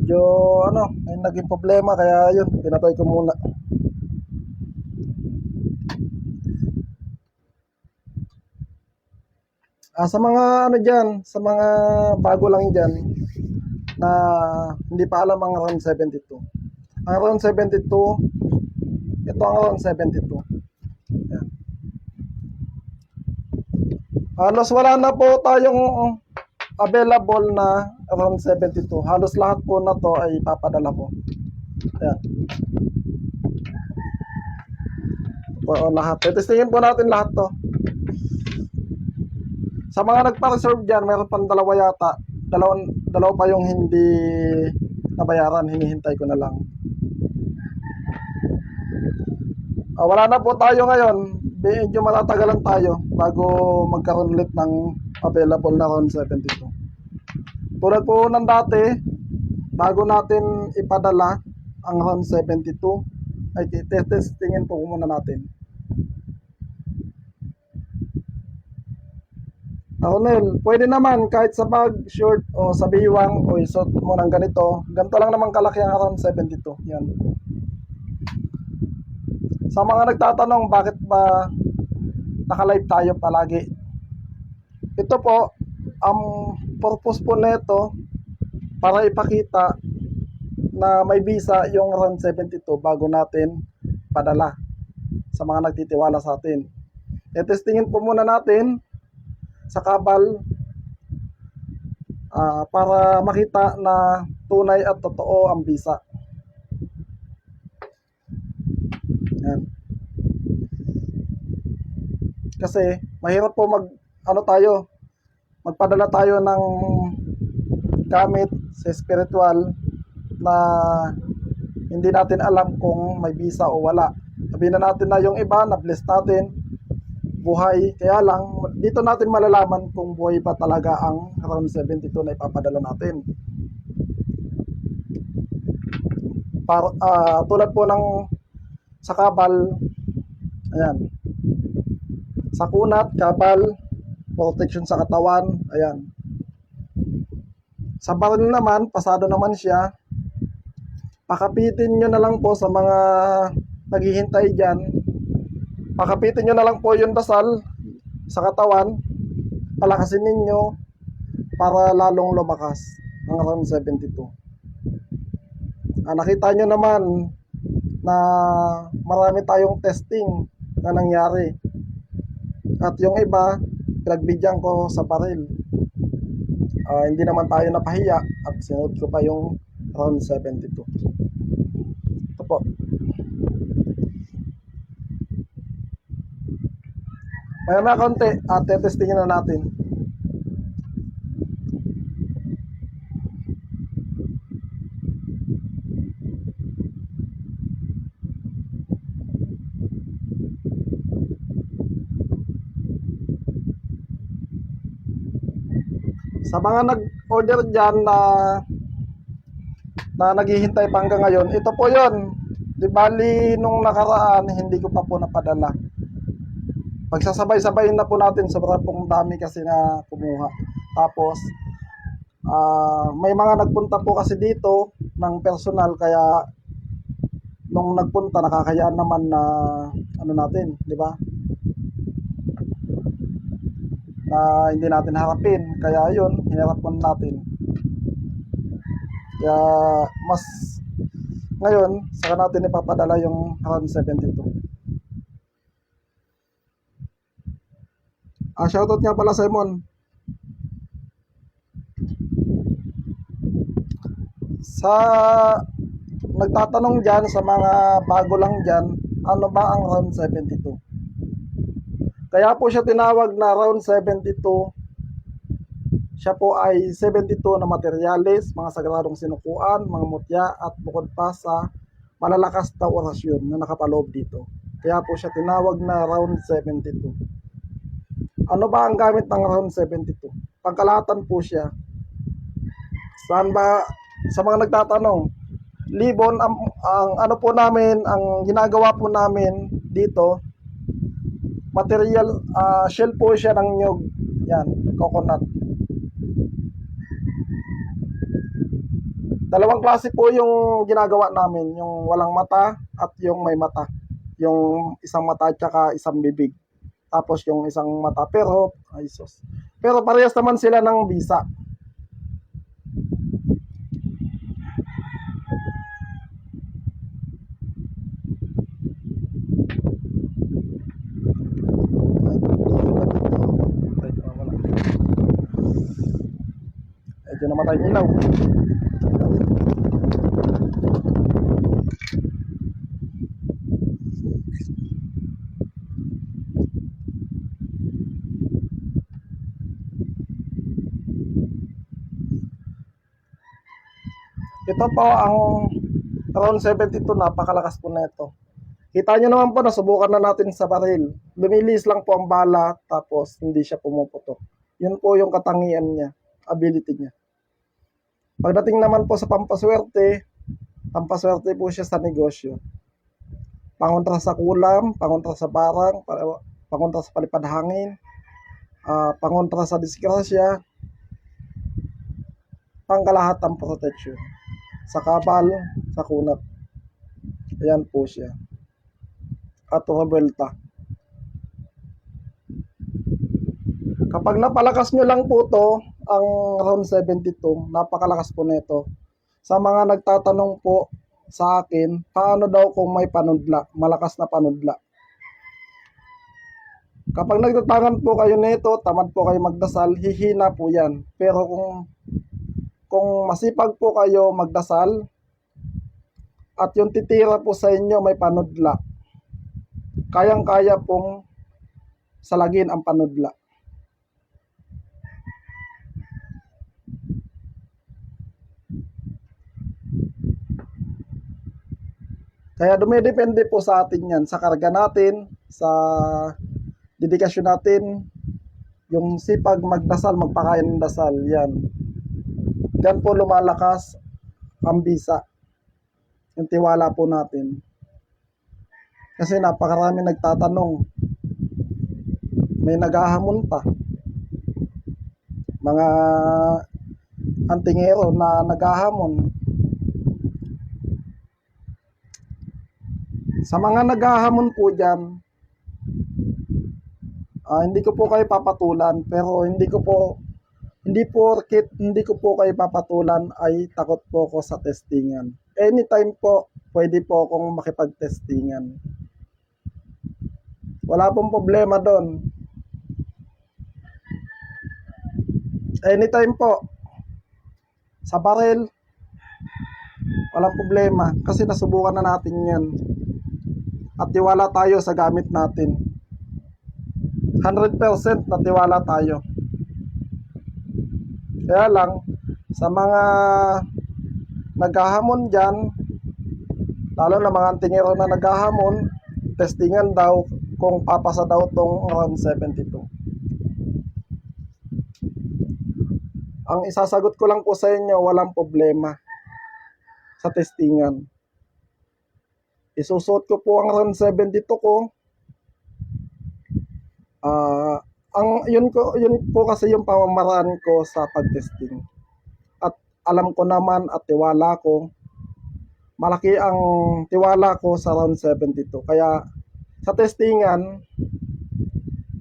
medyo ano, may naging problema kaya yun, pinatay ko muna. Sa mga ano dyan, sa mga bago lang dyan na hindi pa alam ang round 72. Ang round 72, ito ang round 72. Yan. Halos wala na po tayong available na round 72. Halos lahat po na to ay papadala po. Ayan. Po, lahat. Testingin po natin lahat to. Sa mga nagpa-reserve dyan, mayroon pang dalawa yata. Dalawa pa yung hindi nabayaran. Hinihintay ko na lang. Wala na po tayo ngayon. Medyo matatagalan tayo bago magkaroon ulit ng available na round 72. Tulad po ng dati, bago natin ipadala ang round 72, ay testingin po muna natin. Ronel, pwede naman kahit sa bag, short o sa biwang o isot mo ng ganito. Ganito lang naman kalaki ang round 72. Yan. Sa mga nagtatanong bakit ba naka-live tayo palagi, ito po ang purpose po nito para ipakita na may visa yung round 72 bago natin padala sa mga nagtitiwala sa atin. Testingin po muna natin sa kabal para makita na tunay at totoo ang visa. Yan. Kasi mahirap po magpadala tayo ng gamit sa spiritual na hindi natin alam kung may visa o wala. Sabihin na natin na yung iba na bless natin, buhay, kaya lang dito natin malalaman kung buhay pa talaga ang round 72 na ipapadala natin. Tulad po ng sa kabal, ayan, sa kunat, kabal, protection sa katawan, ayan. Sa baril naman, pasado naman siya. Pakapitin nyo na lang po sa mga naghihintay dyan. Pakapitin nyo na lang po yung dasal sa katawan. Palakasin ninyo para lalong lumakas ang round 72. Nakita nyo naman na marami tayong testing na nangyari. At yung iba, pinagbigyan ko sa baril. Hindi naman tayo napahiya at sinunod ko pa yung round 72. Ito po. Maya konti at testingin na natin. Sa mga nag-order dyan na naghihintay pa hanggang ngayon, ito po yon. Di bali nung nakaraan, hindi ko pa po napadala. Pagsasabay-sabayin na po natin, sobrang pong dami kasi na kumuha. Tapos, may mga nagpunta po kasi dito ng personal, kaya nung nagpunta, nakakayaan naman na ano natin, di ba? Na hindi natin harapin, kaya yun, hinarap po natin. Kaya mas ngayon, saka natin ipapadala yung round 72. Shoutout nga pala, Simon. Sa nagtatanong dyan, sa mga bago lang dyan, ano ba ang round 72? Kaya po siya tinawag na round 72. Siya po ay 72 na materyales, mga sagradong sinukuan, mga mutya, at bukod pa sa malalakas na orasyon na nakapaloob dito. Kaya po siya tinawag na round 72. Ano ba ang gamit ng round 72? Pangkalahatan po siya. Saan ba, sa mga nagtatanong, libon, ang ano po namin, ang ginagawa po namin dito, material, shell po siya ng nyug. Yan, coconut. Dalawang klase po yung ginagawa namin, yung walang mata at yung may mata. Yung isang mata at saka isang bibig. Tapos yung isang mata pero ay sus. Pero parehas naman sila ng bisa. Medyo namatay yung ilaw. Ito po ang round 72, napakalakas po nito. Kita nyo naman po, nasubukan na natin sa baril. Lumilis lang po ang bala, tapos hindi siya pumuputok. Yun po yung katangian niya, ability niya. Pagdating naman po sa pampaswerte po siya sa negosyo. Pangontra sa kulam, pangontra sa barang, pangontra sa palipad hangin, pangontra sa disgrasya, pangkalahatang protection. Sa kabal, sa kunat. Ayan po siya. At rebelta. Kapag napalakas nyo lang po to, ang round 72, napakalakas po nito. Sa mga nagtatanong po sa akin, paano daw kung may panudla, malakas na panudla. Kapag nagtatangan po kayo nito, tamad po kayo magdasal, hihina po yan. Pero kung masipag po kayo magdasal, at yung titira po sa inyo may panudla, kayang-kaya pong salagin ang panudla. Kaya dumidepende po sa atin yan, sa karga natin, sa dedikasyon natin, yung sipag magdasal, magpakain ng dasal, yan. Yan po lumalakas ang bisa, yung tiwala po natin. Kasi napakarami nagtatanong, may naghahamon pa. Mga antingero na naghahamon. Sa mga naghahamon po dyan, hindi ko po kayo papatulan, pero hindi ko po kayo papatulan ay takot po ako sa testingan. Anytime po, pwede po akong makipag-testingan. Wala pong problema doon. Anytime po. Sa baril, walang problema kasi nasubukan na natin yan. At tiwala tayo sa gamit natin. 100% na tiwala tayo. Kaya lang, sa mga naghahamon dyan, lalo na mga antingero na naghahamon, testingan daw kung papasa daw tong round 72. Ang isasagot ko lang po sa inyo, walang problema sa testingan. Isusuot ko po ang round 72 ko. Yun po kasi yung pamamaraan ko sa pagtesting. At alam ko naman at tiwala ko, malaki ang tiwala ko sa round 72. Kaya sa testingan,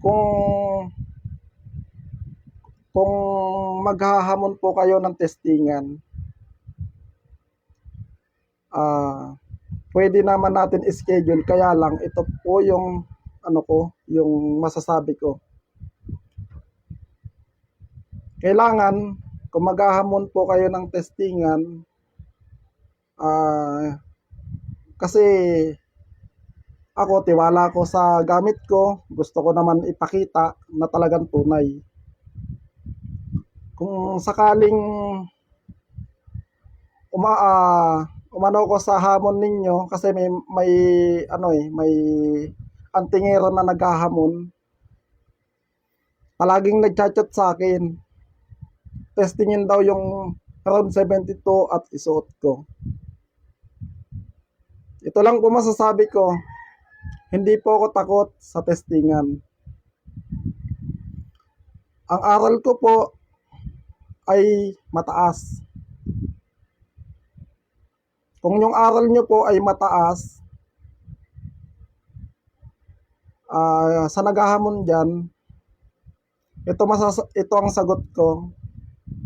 kung maghahamon po kayo ng testingan, pwede naman natin schedule. Kaya lang ito po yung yung masasabi ko. Kailangan kung maghahamon po kayo ng testingan, kasi ako tiwala ko sa gamit ko, gusto ko naman ipakita na talagang tunay. Kung sakaling umano ko sa hamon ninyo kasi may antingero na naghahamon, palaging nagchat-chat sa akin, testingin daw yung round 72 at isuot ko. Ito lang po masasabi ko, hindi po ako takot sa testingan. Ang aral ko po ay mataas. Kung yung aral nyo po ay mataas, sa naghahamon dyan, ito ang sagot ko.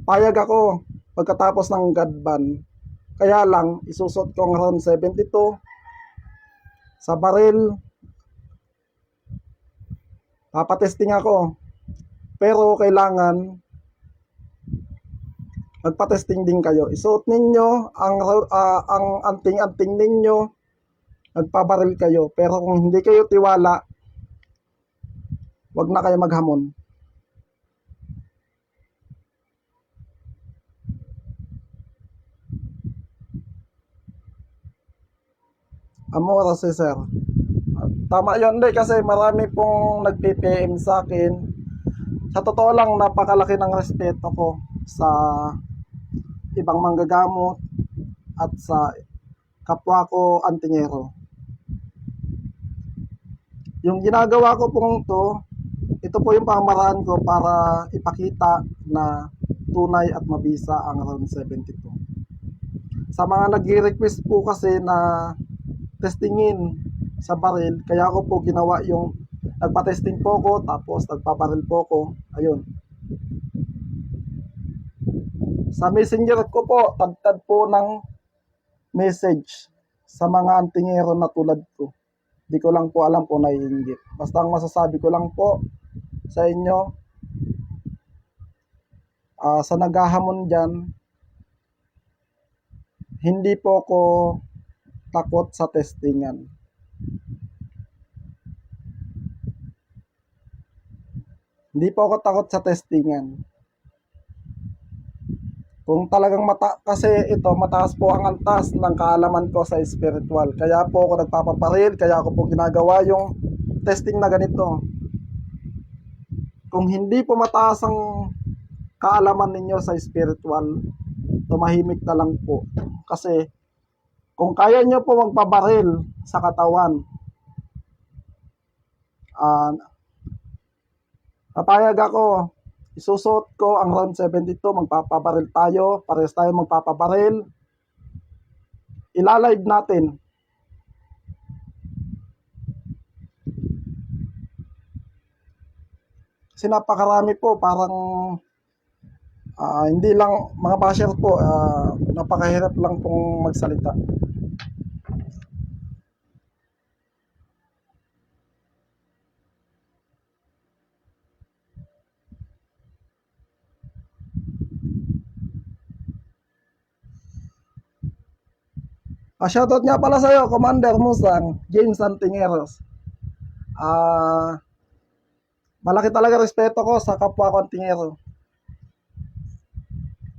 Payag ako pagkatapos ng God ban. Kaya lang, isusot ko ang round 72 sa baril. Papatesting ako. Pero kailangan magpa-testing din kayo. Isuot ninyo ang anting-anting ninyo, magpabaril kayo. Pero kung hindi kayo tiwala, wag na kayo maghamon. Amora si sir. Tama yun, hindi, kasi marami pong nag-PPM sa akin. Sa totoo lang, napakalaki ng respeto ko sa ibang manggagamot at sa kapwa ko antingero. Yung ginagawa ko pong ito po yung pamaraan ko para ipakita na tunay at mabisa ang round 72. Sa mga nag-request po kasi na testingin sa baril, kaya ako po ginawa yung nagpa-testing po ko, tapos nagpabaril po ko. Ayun. Sa messenger ko po, tagtad po ng message sa mga antingero na tulad ko. Di ko lang po alam kung naiinggit. Basta ang masasabi ko lang po sa inyo, sa naghahamon dyan, hindi po ko takot sa testingan. Hindi po ako takot sa testingan. Kung talagang kasi ito, mataas po ang antas ng kaalaman ko sa spiritual. Kaya po ako nagpapaparil, kaya ako po ginagawa yung testing na ganito. Kung hindi po mataas ang kaalaman ninyo sa spiritual, tumahimik na lang po. Kasi kung kaya nyo po magpabaril sa katawan, papayag ako. Isusot ko ang round 72, magpapabaril tayo, parehas tayo magpapabaril. Ilalive natin. Kasi napakarami po, parang hindi lang mga basher po, napakahirap lang pong magsalita. Shoutout nga pala sa'yo, Commander Musang, James Antingeros. Malaki talaga respeto ko sa kapwa ko antingero.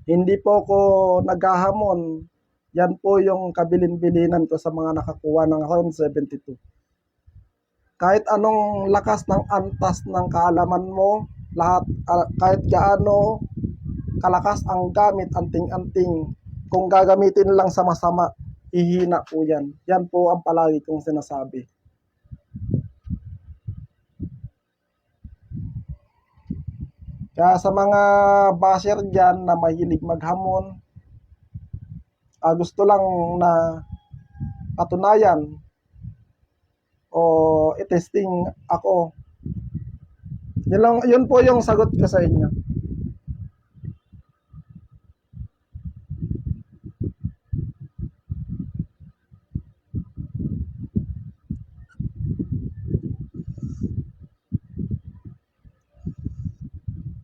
Hindi po ko naghahamon. Yan po yung kabilin-bilinan ko sa mga nakakuha ng round 72. Kahit anong lakas ng antas ng kaalaman mo, lahat, kahit gaano kalakas ang gamit, anting-anting, kung gagamitin lang sa masama, ihina po yan. Yan po ang palagi kong sinasabi. Kaya sa mga basher dyan na mahilig maghamon, gusto lang na patunayan o i-testing ako, yun po yung sagot ko sa inyo.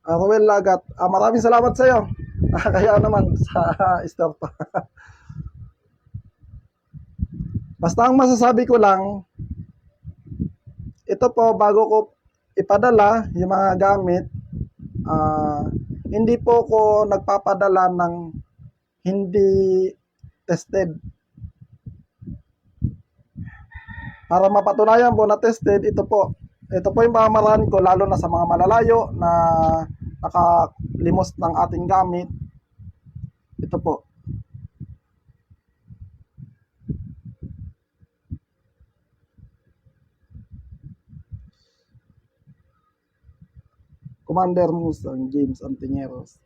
Ruel Lagat, maraming salamat sa iyo. Kaya naman sa store pa. Basta ang masasabi ko lang, ito po bago ko ipadala yung mga gamit, hindi po ko nagpapadala ng hindi tested. Para mapatunayan po na tested, ito po yung pamamaraan ko, lalo na sa mga malalayo na nakalimos ng ating gamit. Ito po. Commander Musang, James Antingeros.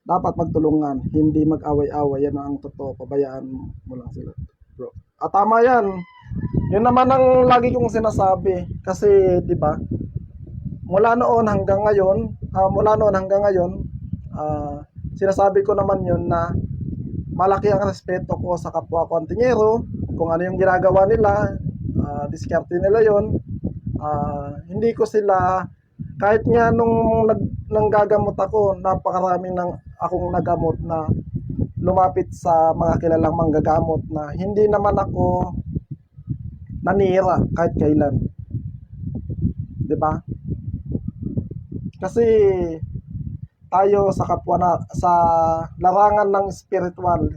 Dapat magtulungan, hindi mag-away-away. Yan ang totoo. Pabayaan mo lang sila, bro. At tama yan. Yun naman ang lagi kong sinasabi. Kasi, di ba, mula noon hanggang ngayon, ah, sinasabi ko naman yun na malaki ang respeto ko sa kapwa ko antinyero. Kung ano yung ginagawa nila, diskarte nila yon. Hindi ko sila, kahit nga nang gagamot ako, napakarami ng akong nagamot na lumapit sa mga kilalang manggagamot na hindi naman ako nanira kahit kailan. 'Di ba? Kasi tayo sa kapwa na sa larangan ng spiritual,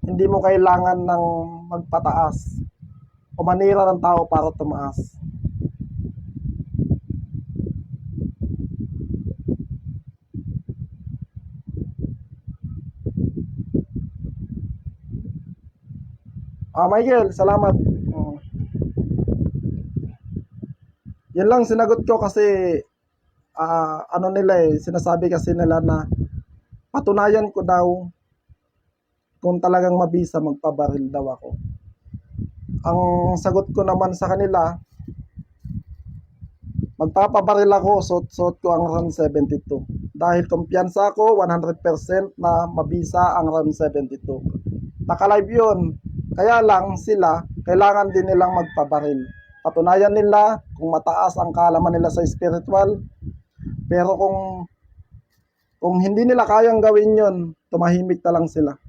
hindi mo kailangan ng magpataas o manira ng tao para tumaas. Michael, salamat. Yan lang sinagot ko kasi ano nila sinasabi kasi nila na patunayan ko daw kung talagang mabisa magpabaril daw ako. Ang sagot ko naman sa kanila, magpapabaril ako, suot ko ang RAM 72. Dahil kumpiyansa ko 100% na mabisa ang RAM 72. Naka-live yun. Kaya lang sila, kailangan din nilang magpabaril. Patunayan nila kung mataas ang kaalaman nila sa spiritual. Pero kung hindi nila kayang gawin yun, tumahimik na lang sila.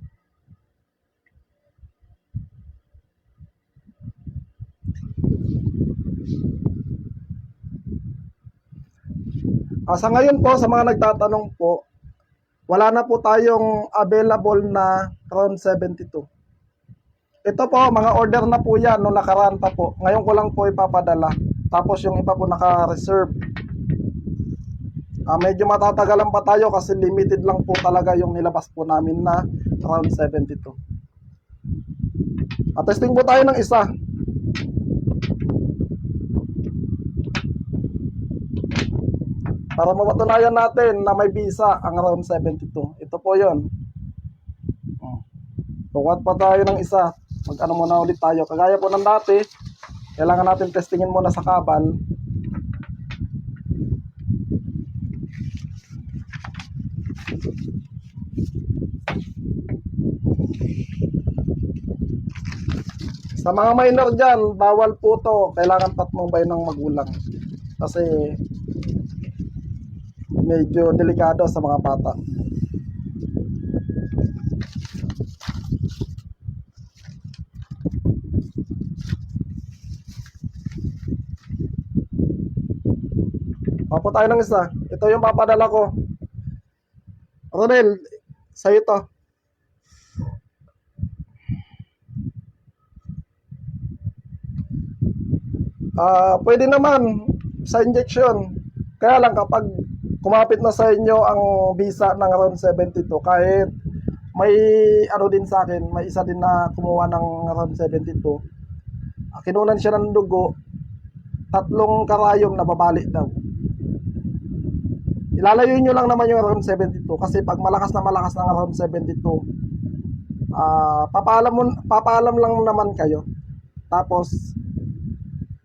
Sa ngayon po, sa mga nagtatanong po, wala na po tayong available na round 72. Ito po, mga order na po yan nung nakaraan pa po. Ngayon ko lang po ipapadala. Tapos yung iba po naka-reserve. Medyo matatagalan pa tayo kasi limited lang po talaga yung nilabas po namin na round 72. Testing po tayo ng isa. Para mapatunayan natin na may visa ang round 72. Ito po yun. Bukat pa tayo ng isa. Mag-ano muna ulit tayo. Kagaya po ng dati, kailangan natin testingin muna sa kabal. Sa mga minor dyan, bawal po to. Kailangan patnubay ng magulang. Kasi medyo delikado sa mga bata. Papo tayo ng isa. Ito yung papadala ko. Ronel, sa'yo to. Pwede naman sa injection. Kaya lang kapag kumapit na sa inyo ang visa ng round 72, kahit may ano din sa akin, may isa din na kumuha ng round 72. Kinunan siya ng dugo, 3 karayom na babalik daw. Ilalayo nyo lang naman yung round 72 kasi pag malakas ng round 72, papaalam lang naman kayo. Tapos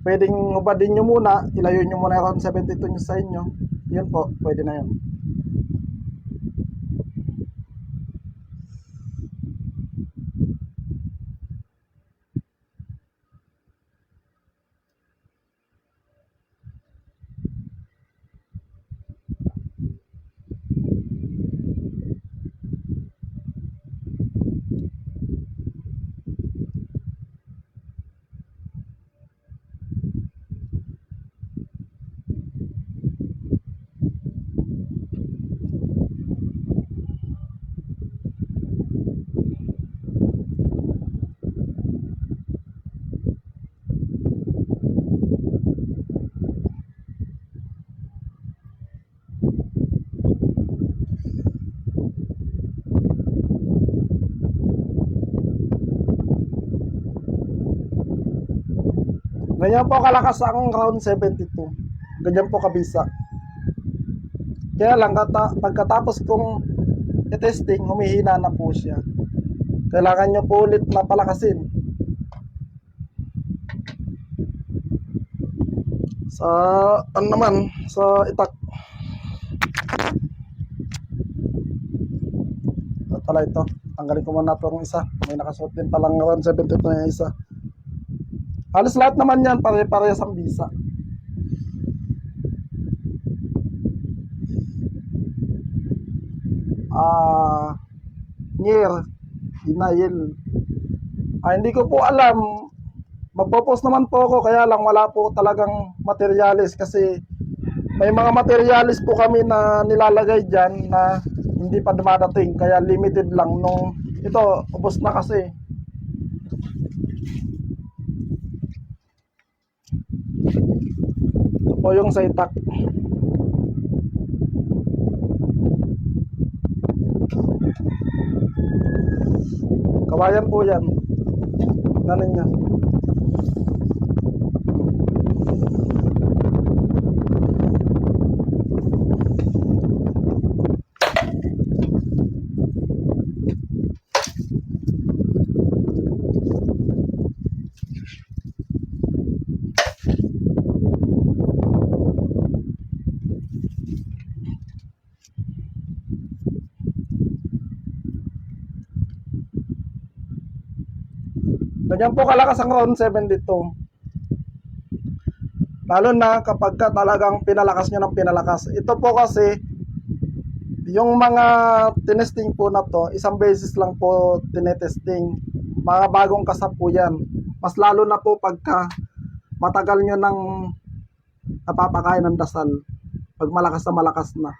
pwedeng hubadin nyo muna, ilayo nyo muna yung round 72 nyo sa inyo. Yun po, pwede na yun. Ganyan po kalakas ang round 72. Ganyan po kabisa. Kaya lang pagkatapos kong i-testing, humihina na po siya. Kailangan nyo po ulit na palakasin. Sa ano naman, sa itak. At pala ito. Tanggalin ko muna itong isa. May nakasuot din palang around 72 na yung isa. Halos lahat naman yan, pare-parehas ang bisa. Near denial. Hindi ko po alam. Magpo-post naman po ako, kaya lang wala po talagang materialis kasi may mga materialis po kami na nilalagay dyan na hindi pa dumadating, kaya limited lang. Nung ito, ubos na kasi. Ito po yung sa itak. Kawayan po yan. Nanin niya. Ganyan po kalakas ang round 7 dito. Lalo na kapag ka talagang pinalakas nyo ng pinalakas. Ito po kasi, yung mga tinesting po na to, isang beses lang po tinetesting. Mga bagong kasap po yan. Mas lalo na po pagka matagal nyo nang napapakain ng dasal. Pag malakas na malakas na.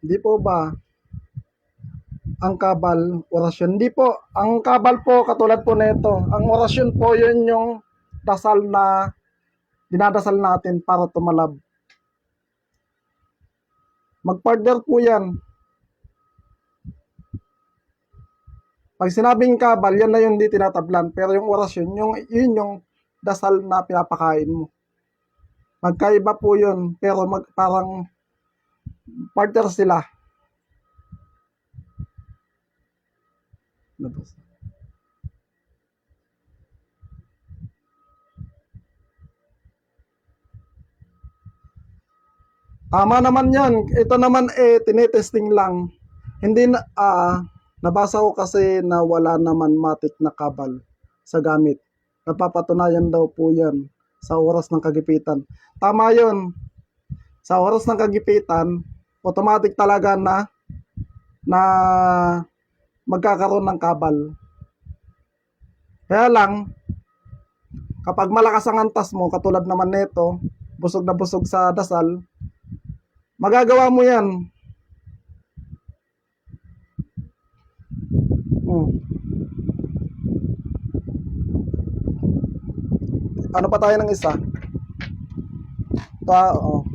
Hindi po ba ang kabal, orasyon? Hindi po. Ang kabal po, katulad po nito. Ang orasyon po, yun yung dasal na dinadasal natin para tumalab. Mag-partner po yan. Pag sinabing kabal, yan na yung hindi tinatablan. Pero yung orasyon, yun yung dasal na pinapakain mo. Magkaiba po yun. Pero parang partner sila. Tama naman yan. Ito naman tinetesting lang. Hindi na, nabasa ko kasi na wala naman matik na kabal sa gamit. Napapatunayan daw po yan sa oras ng kagipitan. Tama yun. Sa oras ng kagipitan, automatic talaga na magkakaroon ng kabal. Kaya lang, kapag malakas ang antas mo, katulad naman nito, busog na busog sa dasal, magagawa mo yan. Ano pa tayo ng isa? Oo.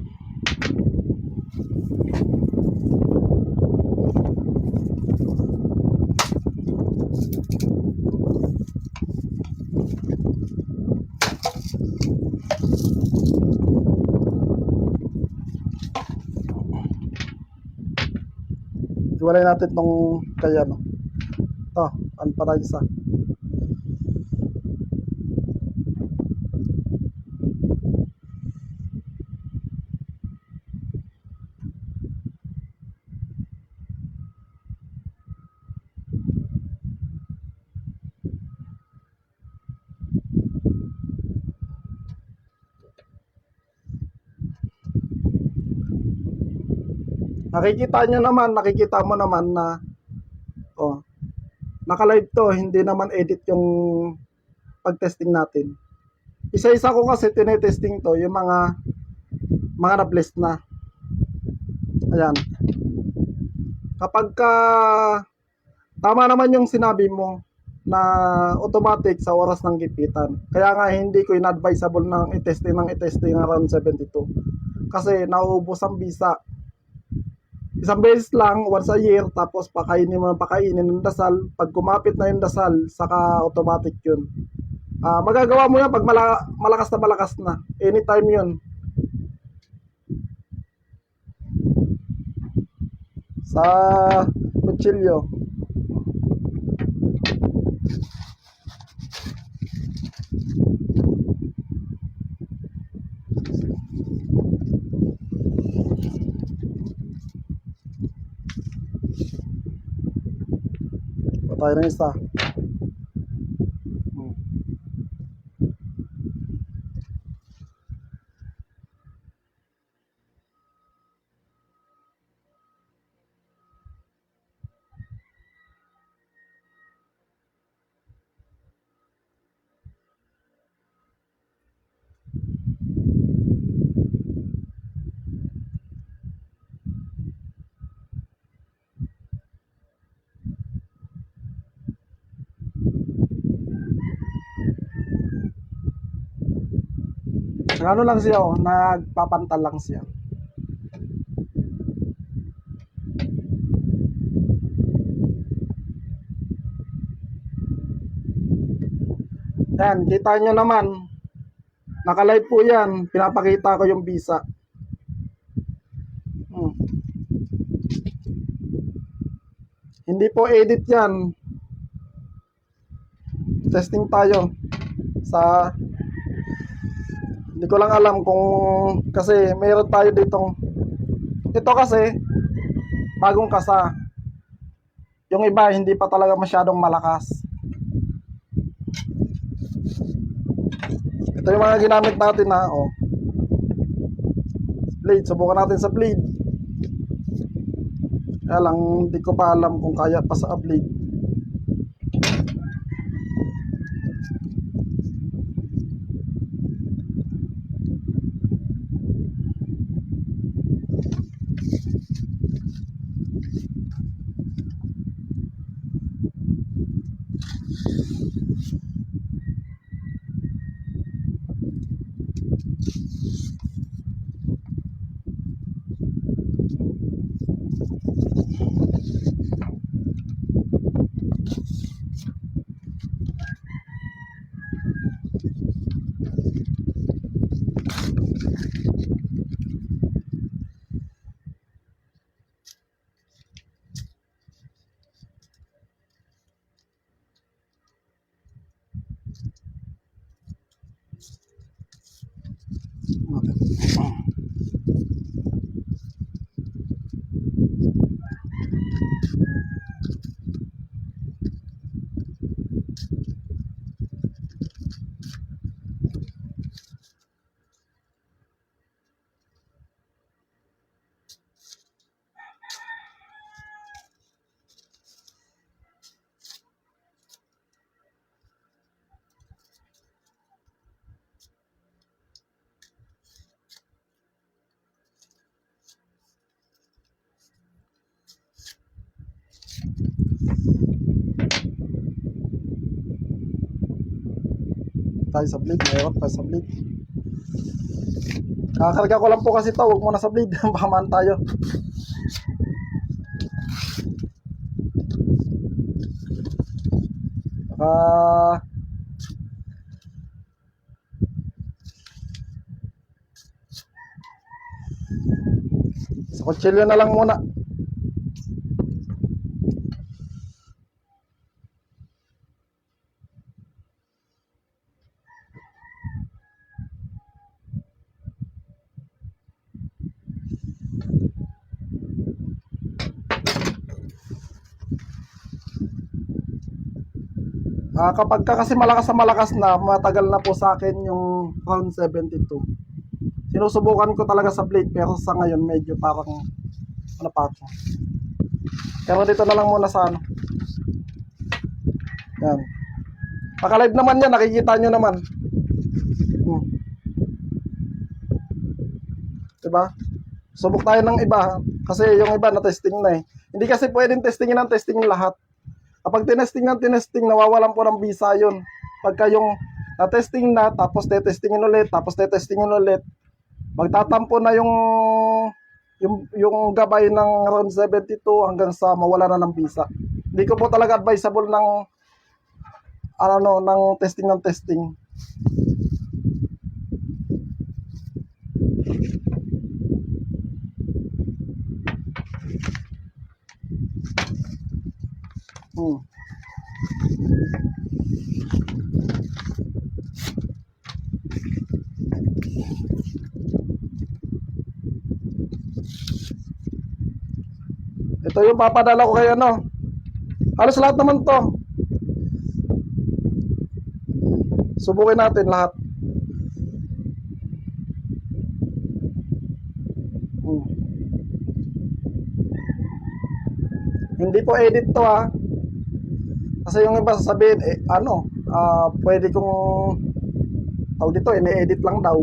Iwalay natin itong kaya, no? Ito, ano pa tayo isa? Nakikita mo naman na oh, naka-live to, hindi naman edit yung pag-testing natin. Isa-isa ko kasi tinetesting to, yung mga na-bless na. Ayan. Kapag tama naman yung sinabi mo na automatic sa oras ng gipitan. Kaya nga hindi ko inadvisable ng i-testing around 72. Kasi nauubos ang bisa. Isang beses lang, once a year, tapos pakainin ng dasal. Pag kumapit na yung dasal, saka automatic yun. Magagawa mo yan pag malakas na. Anytime yun. Sa kutsilyo. Patay na isa. Ano lang siya, nagpapantal lang siya. Yan, kita nyo naman. Naka-live po yan. Pinapakita ko yung bisa. Hindi po edit yan. Testing tayo sa hindi ko lang alam kung kasi mayroon tayo ditong ito kasi bagong kasa. Yung iba hindi pa talaga masyadong malakas. Ito yung mga ginamit natin na blade. Subukan natin sa blade. Kaya lang hindi ko pa alam kung kaya pa sa blade. Tayo sa blade, mayroon tayo sa blade. Kakarga ko lang po kasi ito, huwag muna sa blade. Bakamaan tayo. Sa kutsilyo na lang muna. Kapag kasi malakas na, matagal na po sa akin yung round 72. Sinusubukan ko talaga sa blade pero sa ngayon medyo parang Ano pa ako? Pero dito na lang muna sa ano. Yan. Paka-live naman yan, nakikita nyo naman. Diba? Subok tayo ng iba kasi yung iba na-testing na eh. Hindi kasi pwedeng testingin ng testing lahat. Kapag tinesting ng tinesting, nawawalan po ng visa yun. Pagka yung na-testing na, tapos tetestingin ulit, tapos tetestingin ulit, magtatampo na yung gabay ng round 72 hanggang sa mawala na ng visa. Hindi ko po talaga advisable ng ng testing ng testing. Ito yung papadala ko kay ano. Halos lahat naman to. Subukin natin lahat. Hindi po edit to ha. Kasi yung iba sasabihin, pwede kong tawag dito, ini-edit lang daw.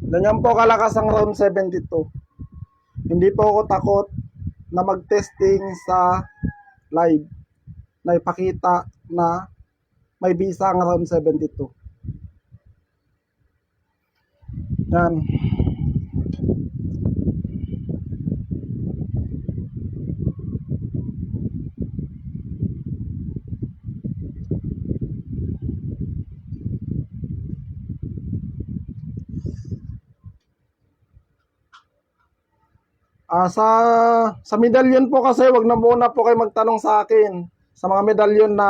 Ganyan po kalakas ang round 72. Hindi po ako takot na mag-testing sa live na ipakita na may visa ang round 72. Yan. Sa medalyon po kasi, wag na muna po kayo magtanong sa akin. Sa mga medalyon na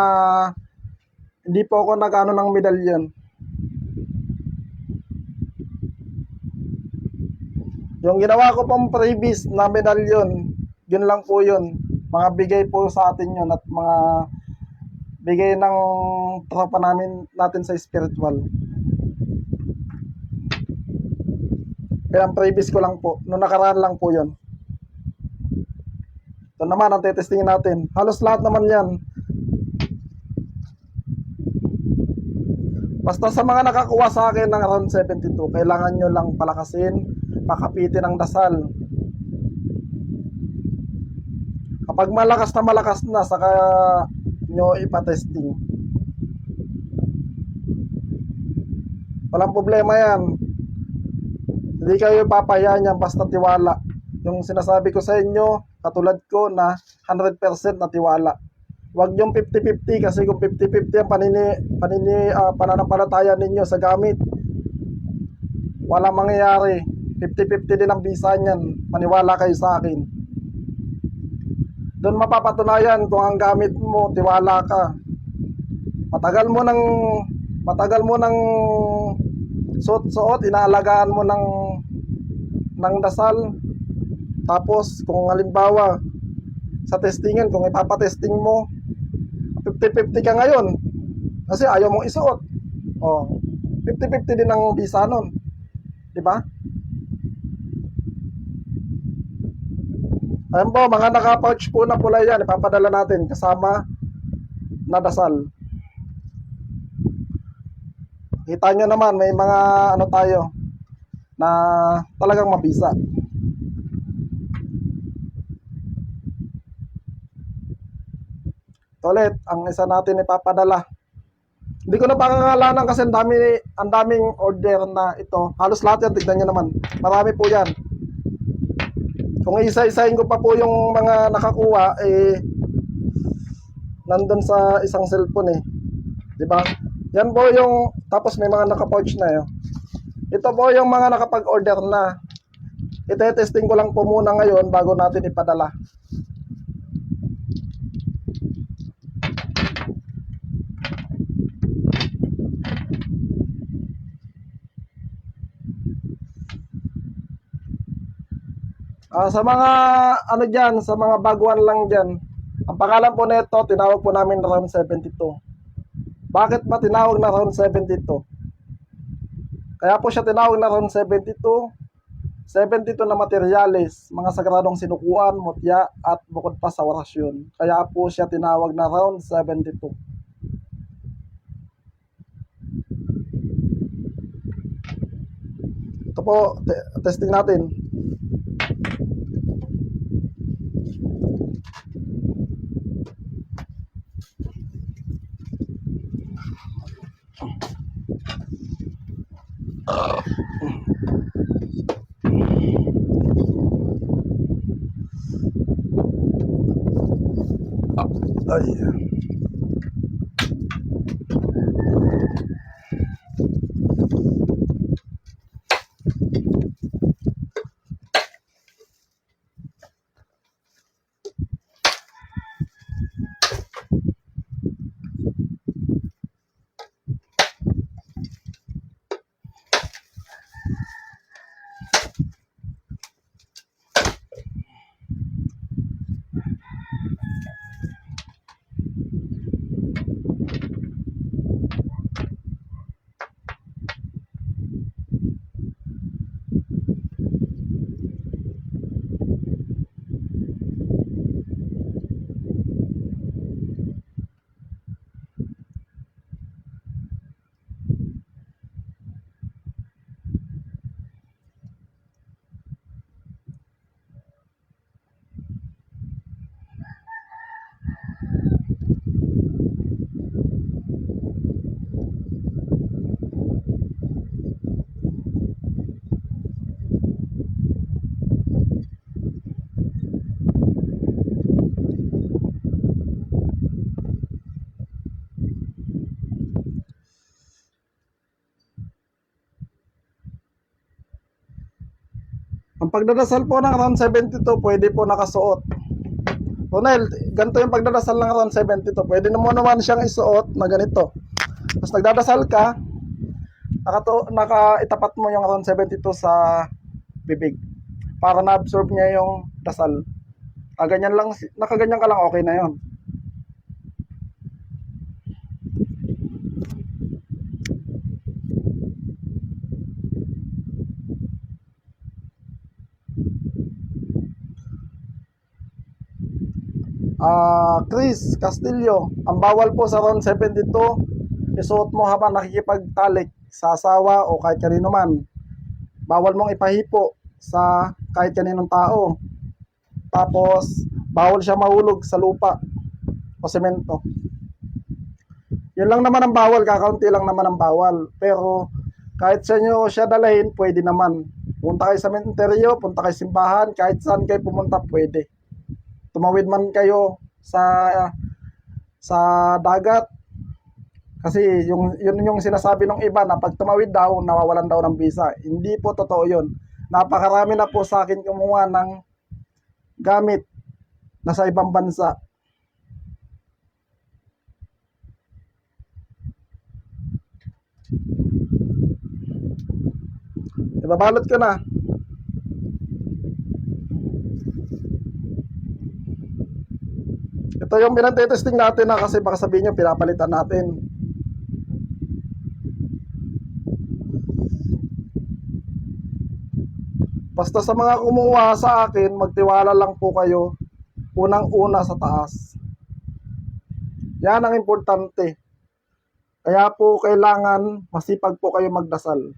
hindi po ako nag-ano ng medalyon. Yung ginawa ko pong previous na medalyon, yun lang po yun. Mga bigay po sa atin yun at mga bigay ng tropa natin sa spiritual. Kaya ang previous ko lang po, nung nakaraan lang po yun. Ito naman ang tetestingin natin. Halos lahat naman yan. Basta sa mga nakakuha sa akin ng round 72, kailangan nyo lang palakasin, pakapitin ng dasal. Kapag malakas na, saka nyo ipatesting. Walang problema yan. Hindi kayo papayaan yan, basta tiwala. Yung sinasabi ko sa inyo, katulad ko na 100% na tiwala. Huwag yung 50-50 kasi kung 50-50 ang pananampalataya ninyo sa gamit, walang mangyayari. 50-50 din ang visa niyan. Maniwala kayo sa akin. Doon mapapatunayan kung ang gamit mo, tiwala ka. Matagal mo nang suot, inaalagaan mo ng dasal. Tapos kung halimbawa sa testingan, kung ipapatesting mo 50-50 ka ngayon kasi ayaw mong isuot, 50-50 din ang visa nun, di ba? Ayan po, mga naka-pouch po na pula yan, ipapadala natin kasama na dasal. Kita nyo naman, may mga tayo na talagang mabisa. Ulit, ang isa natin ipapadala. Hindi ko na pakangalanan kasi ang daming order na ito. Halos lahat yan, tignan nyo naman. Marami po yan. Kung isa-isahin ko pa po yung mga nakakuha, nandun sa isang cellphone diba? Yan po yung, tapos may mga naka-pouch na yun. Ito po yung mga nakapag-order na. Ite-testing ko lang po muna ngayon bago natin ipadala. Sa mga ano diyan, sa mga baguhan lang diyan. Ang pangalan po nito, tinawag po namin round 72. Bakit ba tinawag na round 72? Kaya po siya tinawag na round 72. 72 na materyales, mga sagradong sinukuan, mutya, at bukod pa sa orasyon. Kaya po siya tinawag na round 72. Ito po, testing natin. Ay. Ang pagdadasal po ng round 72, pwede po nakasuot. Ronel, ganito yung pagdadasal ng round 72. Pwede mo naman siyang isuot na ganito. Tapos nagdadasal ka, itapat mo yung round 72 sa bibig para na-absorb niya yung dasal. Ganyan lang, nakaganyan ka lang, okay na yon. Chris Castillo, ang bawal po sa round 72, isuot mo habang nakikipagtalik sa asawa o kahit kanino man. Bawal mong ipahipo sa kahit kaninong tao. Tapos, bawal siya mahulog sa lupa o semento. Yun lang naman ang bawal, kakaunti lang naman ang bawal. Pero, kahit sa inyo siya dalahin, pwede naman. Punta kayo sa sementeryo, punta kayo simbahan, kahit saan kayo pumunta, pwede. Tumawid man kayo sa dagat, kasi yun yung sinasabi ng iba na pag tumawid daw, nawawalan daw ng visa. Hindi po totoo yun. Napakarami na po sa akin kumuha ng gamit na sa ibang bansa. Ibabalot ko na. Ito yung pinag-testing natin na kasi baka sabihin nyo pinapalitan natin. Basta sa mga kumuha sa akin, magtiwala lang po kayo unang-una sa taas. Yan ang importante. Kaya po kailangan masipag po kayo magdasal.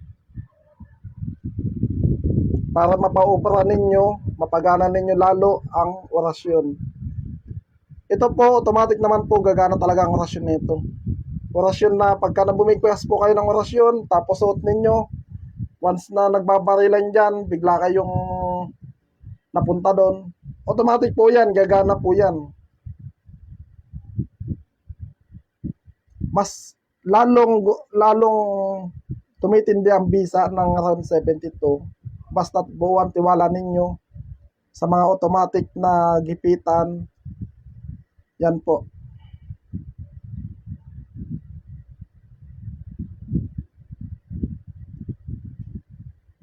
Para mapaopera ninyo, mapagana ninyo lalo ang orasyon. Ito po, automatic naman po gagana talaga ang orasyon nito. Orasyon na pagka nabumigpas po kayo ng orasyon, tapos suot ninyo, once na nagbabarilan dyan, bigla kayong napunta doon, automatic po yan, gagana po yan. Mas lalong tumitindi ang bisa ng round 72. Basta't buo ang tiwala ninyo sa mga automatic na gipitan. Yan po.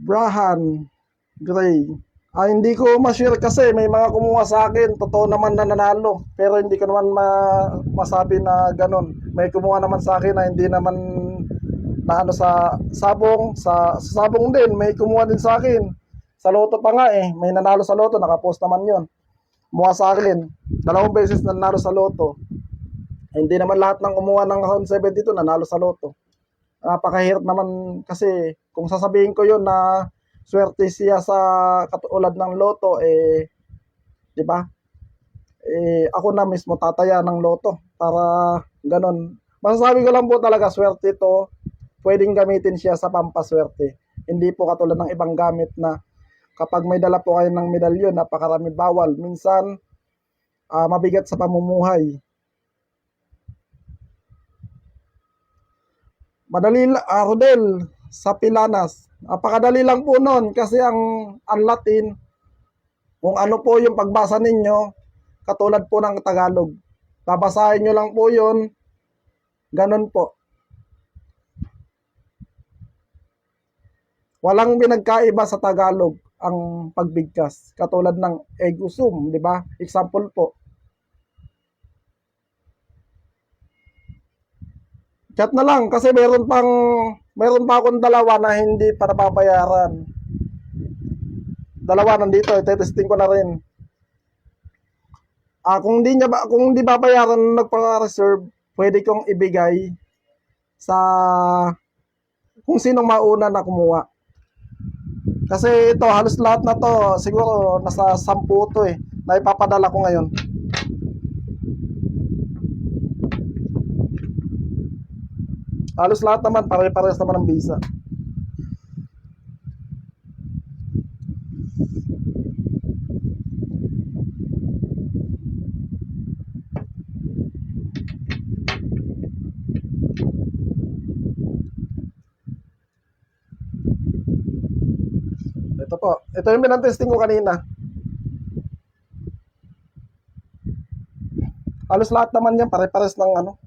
Brahan Gray. Hindi ko ma-share kasi may mga kumuha sa akin. Totoo naman na nanalo. Pero hindi ko naman masabi na ganun. May kumuha naman sa akin na hindi naman na ano sa sabong. Sa sabong din, may kumuha din sa akin. Sa loto pa nga eh. May nanalo sa loto. Nakapost naman yon. Kumuha sa akin. 2 beses na nanalo sa loto. Hindi naman lahat ng kumuha ng round 72 nanalo sa loto. Napakahirap naman kasi kung sasabihin ko yon na swerte siya sa katulad ng loto, eh, di ba? Ako na mismo tataya ng loto para ganon. Masasabi ko lang po talaga, swerte ito. Pwedeng gamitin siya sa pampaswerte. Hindi po katulad ng ibang gamit na kapag may dala po kayo ng medalyon, napakarami bawal. Minsan, mabigat sa pamumuhay. Madali lang, Rodel, sa Pilanas. Napakadali lang po nun kasi ang Latin, kung ano po yung pagbasa ninyo, katulad po ng Tagalog. Babasahin nyo lang po yun, ganun po. Walang binagkaiba sa Tagalog ang pagbigkas. Katulad ng egusum, di ba? Example po. Chat na lang kasi meron pa akong dalawa na hindi para babayaran. Dalawa nandito, testing ko na rin. Kung hindi babayaran nagpa-reserve, pwede kong ibigay sa kung sinong mauna na kumuha. Kasi ito, halos lahat na to, siguro nasa 10 to eh, na ipapadala ko ngayon. Halos lahat naman, pare-pares naman ang visa. Ito po. Ito yung pinatesting ko kanina. Halos lahat naman yan, pare-pares ng ano.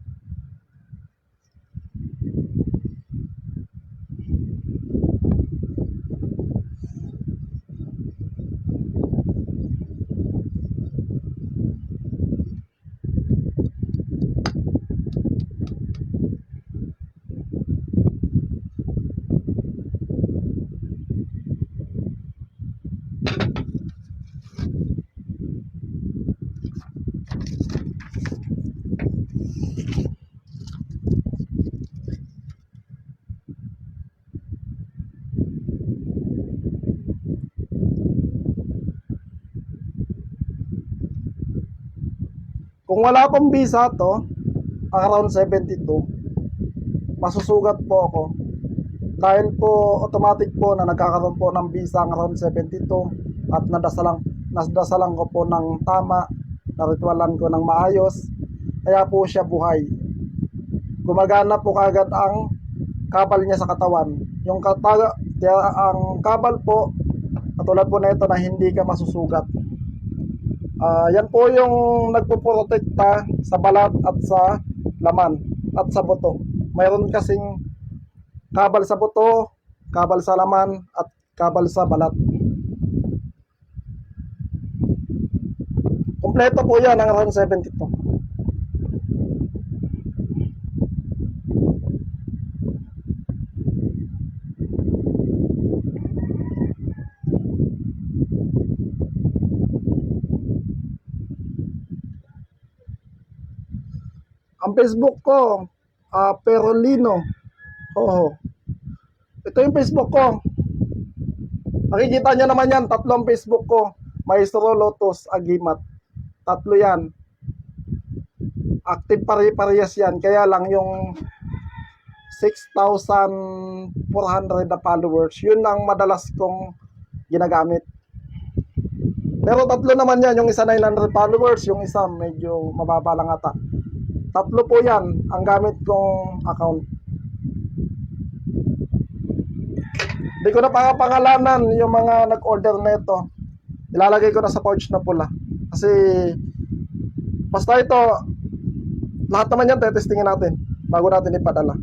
Kung wala pong visa to, around 72, masusugat po ako. Dahil po automatic po na nagkakaroon po ng visa ang around 72 at nadasalang ko po ng tama, naritwalan ko ng maayos, kaya po siya buhay. Gumagana po kagad ang kabal niya sa katawan. Ang kabal po, katulad po na ito na hindi ka masusugat. Yan po yung nagpoprotekta sa balat at sa laman at sa buto. Mayroon kasing kabal sa buto, kabal sa laman at kabal sa balat. Kompleto po yan ang around 72. Ang Facebook ko, Perolino. Ito yung Facebook ko. Makikita nyo naman yan, 3 ang Facebook ko. Maestro Lotus Agimat. 3 yan. Active pare-parehas yan. Kaya lang yung 6,400 na followers, yun ang madalas kong ginagamit. Pero 3 naman yan. Yung isa 900 followers, yung isa medyo mababa lang ata. 3 po yan ang gamit kong account. Hindi ko na pangalanan yung mga nag-order nito. Ilalagay ko na sa pouch na pula. Kasi basta ito, lahat naman yan tetestingin natin bago natin ipadala.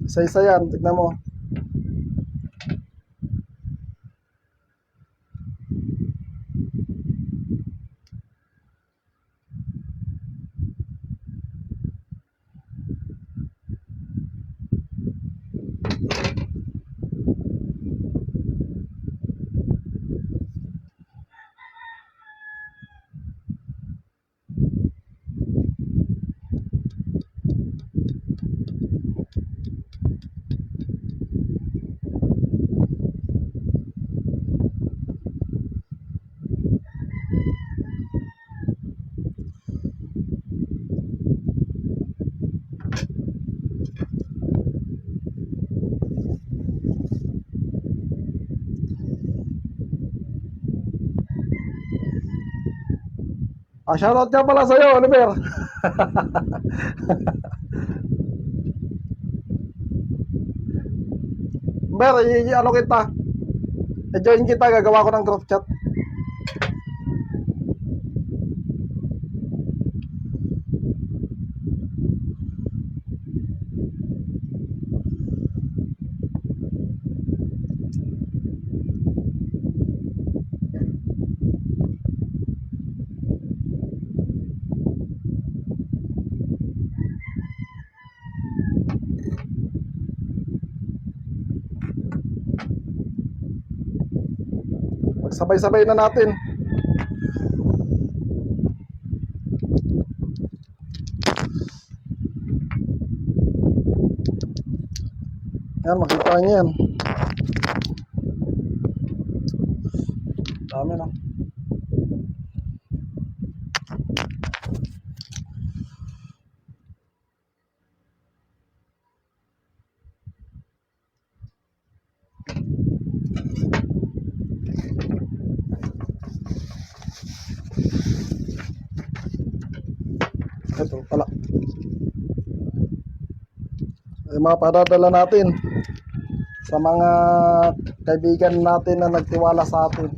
Isa-isa yan, tignan mo. Shoutout nga pala sa'yo, Oliver. Ber, ano kita? I-join kita, gagawa ko ng group chat. Magsabay-sabay na natin. Yan, makita niyo yan. Dami na. Ito pala. Yung mga padadala natin sa mga kaibigan natin na nagtiwala sa atin.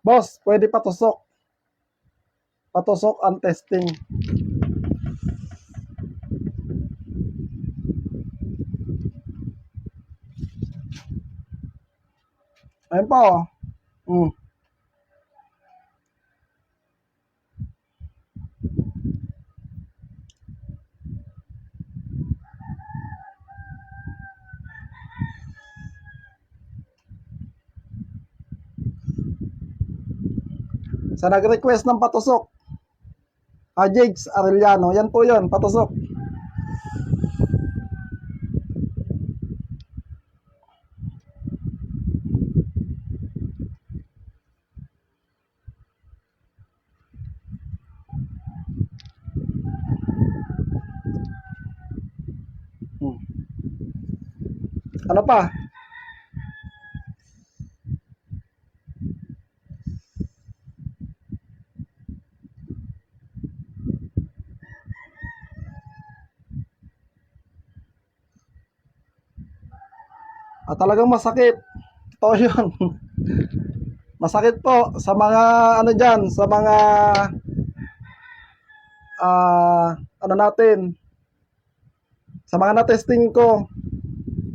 Boss, pwede patusok. Patusok ang testing. Ayun pa oh. Sa nag-request ng patusok, Jigs Arellano, yan po yun, patusok. Ano pa? Talagang masakit. Ito yun. Masakit po sa mga ano dyan, sa mga ano natin, sa mga na-testing ko.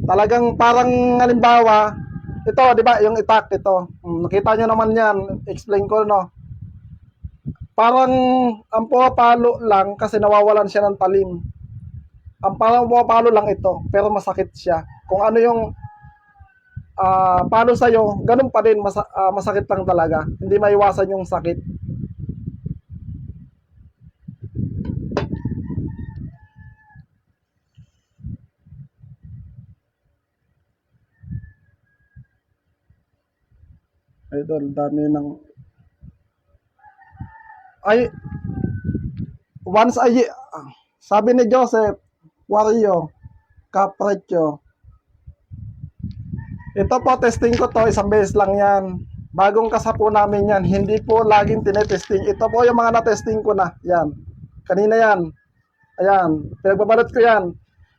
Talagang parang halimbawa, ito, di ba, yung itak, ito. Nakita nyo naman yan, explain ko, no? Parang ang pumapalo lang kasi nawawalan siya ng talim. Ang parang pumapalo lang ito, pero masakit siya. Kung ano yung palo sa'yo, ganun pa din, masakit lang talaga. Hindi maiwasan yung sakit. Idol, dami ng... Ay, once a year, sabi ni Joseph, Wario, Caprecho, ito po, testing ko to, isang beses lang yan. Bagong kasapo namin yan, hindi po laging tinetesting. Ito po yung mga na-testing ko na, yan. Kanina yan. Ayan, pinagbabalot ko yan.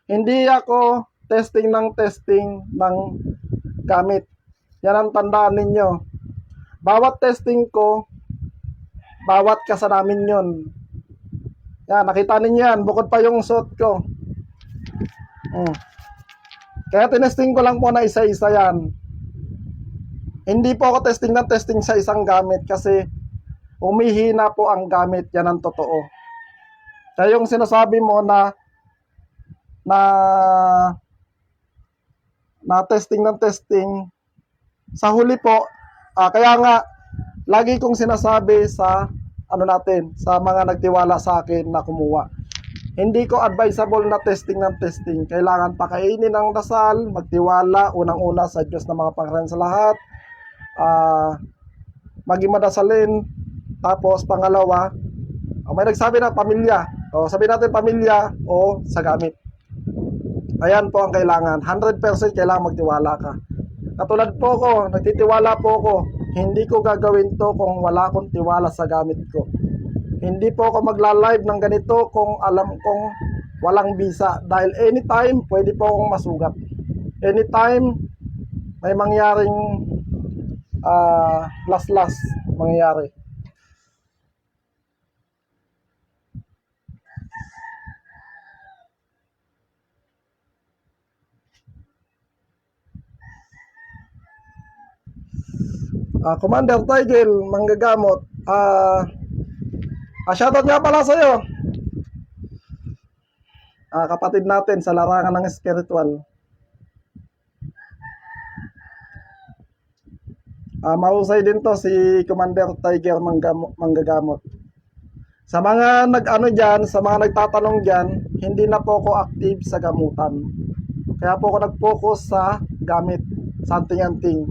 Hindi ako testing ng gamit. Yan ang tandaan ninyo. Bawat testing ko, bawat kasa namin yun. Yan, nakita ninyo yan. Bukod pa yung suot ko. Kaya tinesting ko lang po na isa-isa yan. Hindi po ako testing sa isang gamit kasi umihina po ang gamit. Yan ang totoo. Kaya yung sinasabi mo na testing sa huli po, kaya nga lagi kong sinasabi sa sa mga nagtiwala sa akin na kumuha, hindi ko advisable na testing. Kailangan pakainin ng dasal, magtiwala unang-una sa Diyos na mga pangalan sa lahat, maging madasalin, tapos pangalawa, may nagsabi na pamilya, sabi natin pamilya o sa gamit. Ayan po ang kailangan. 100% kailangan magtiwala ka. Katulad po ko, nagtitiwala po ko. Hindi ko gagawin to kung wala akong tiwala sa gamit ko. Hindi po ako magla-live ng ganito kung alam kong walang bisa. Dahil anytime, pwede po akong masugat. Anytime, may mangyaring las-las mangyayari. Commander Tigel, manggagamot. Shoutout nga pala sa'yo. Kapatid natin sa larangan ng spiritual. Mahusay din to si Commander Tiger manggagamot. Sa mga sa mga nagtatanong dyan, hindi na po ako active sa gamutan. Kaya po ako nag-focus sa gamit, sa anting-anting.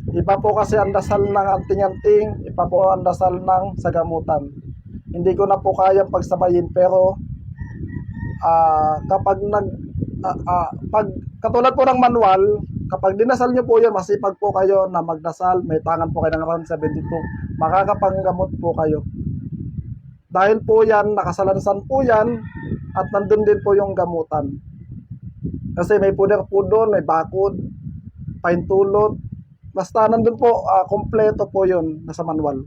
Iba po kasi ang dasal ng anting-anting, iba po ang dasal ng sa gamutan. Hindi ko na po kayang pagsabayin, pero kapag katulad po ng manual, kapag dinasal nyo po yun, masipag po kayo na magdasal, may tangan po kayo ng around 72, makakapanggamot po kayo. Dahil po yan, nakasalansan po yan, at nandun din po yung gamutan. Kasi may puder po doon, may bakod, paintulot, basta nandun po, kompleto po yun, nasa manual.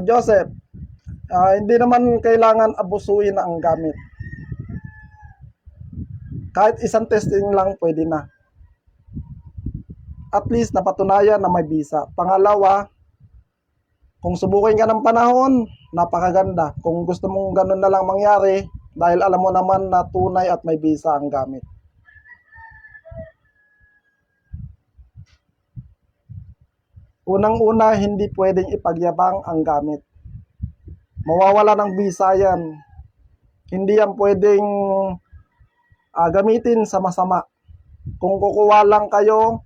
Joseph, hindi naman kailangan abusuin ang gamit. Kahit isang testing lang pwede na. At least napatunayan na may bisa. Pangalawa, Kung subukin ka ng panahon, napakaganda. Kung gusto mong ganun na lang mangyari, dahil alam mo naman na tunay at may visa ang gamit. Unang-una, hindi pwedeng ipagyabang ang gamit. Mawawala ng visa yan. Hindi yan pwedeng gamitin sa masama. Kung kukuha lang kayo,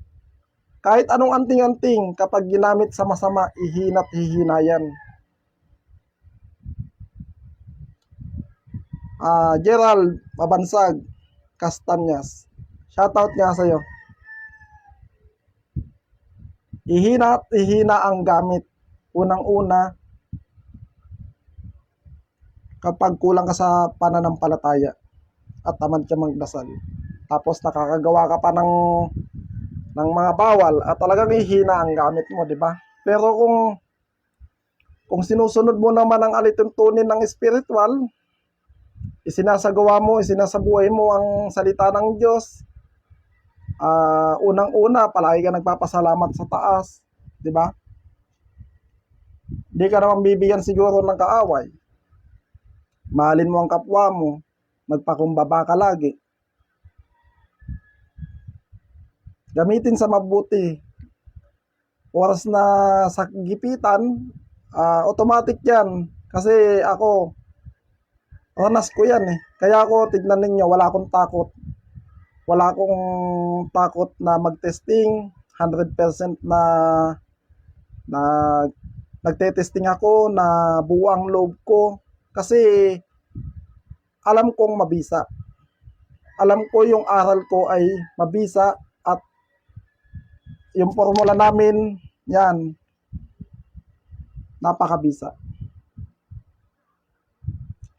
kahit anong anting-anting, kapag ginamit sa masama, ihina't hihina yan. Gerald Mabansag, Castanyas, shoutout nga sa'yo. Ihina at ihina ang gamit. Unang-una, kapag kulang ka sa pananampalataya at tamad ka magdasal. Tapos nakakagawa ka pa ng mga bawal at talagang ihina ang gamit mo, di ba? Pero kung sinusunod mo naman ang alituntunin ng spiritual, isinasagawa mo, isinasabuhay mo ang salita ng Diyos, unang-una, palagi ka nagpapasalamat sa taas, di ba? Di ka naman bibigyan siguro ng kaaway. Mahalin mo ang kapwa mo, magpakumbaba ka lagi. Gamitin sa mabuti. Oras na sa gipitan, automatic yan. Kasi ako, ranas ko yan eh. Kaya ako, tignan ninyo, wala akong takot. Wala akong takot na mag-testing. 100% na nagte-testing ako, na buo ang loob ko. Kasi alam kong mabisa. Alam ko yung aral ko ay mabisa at yung formula namin, yan, napakabisa.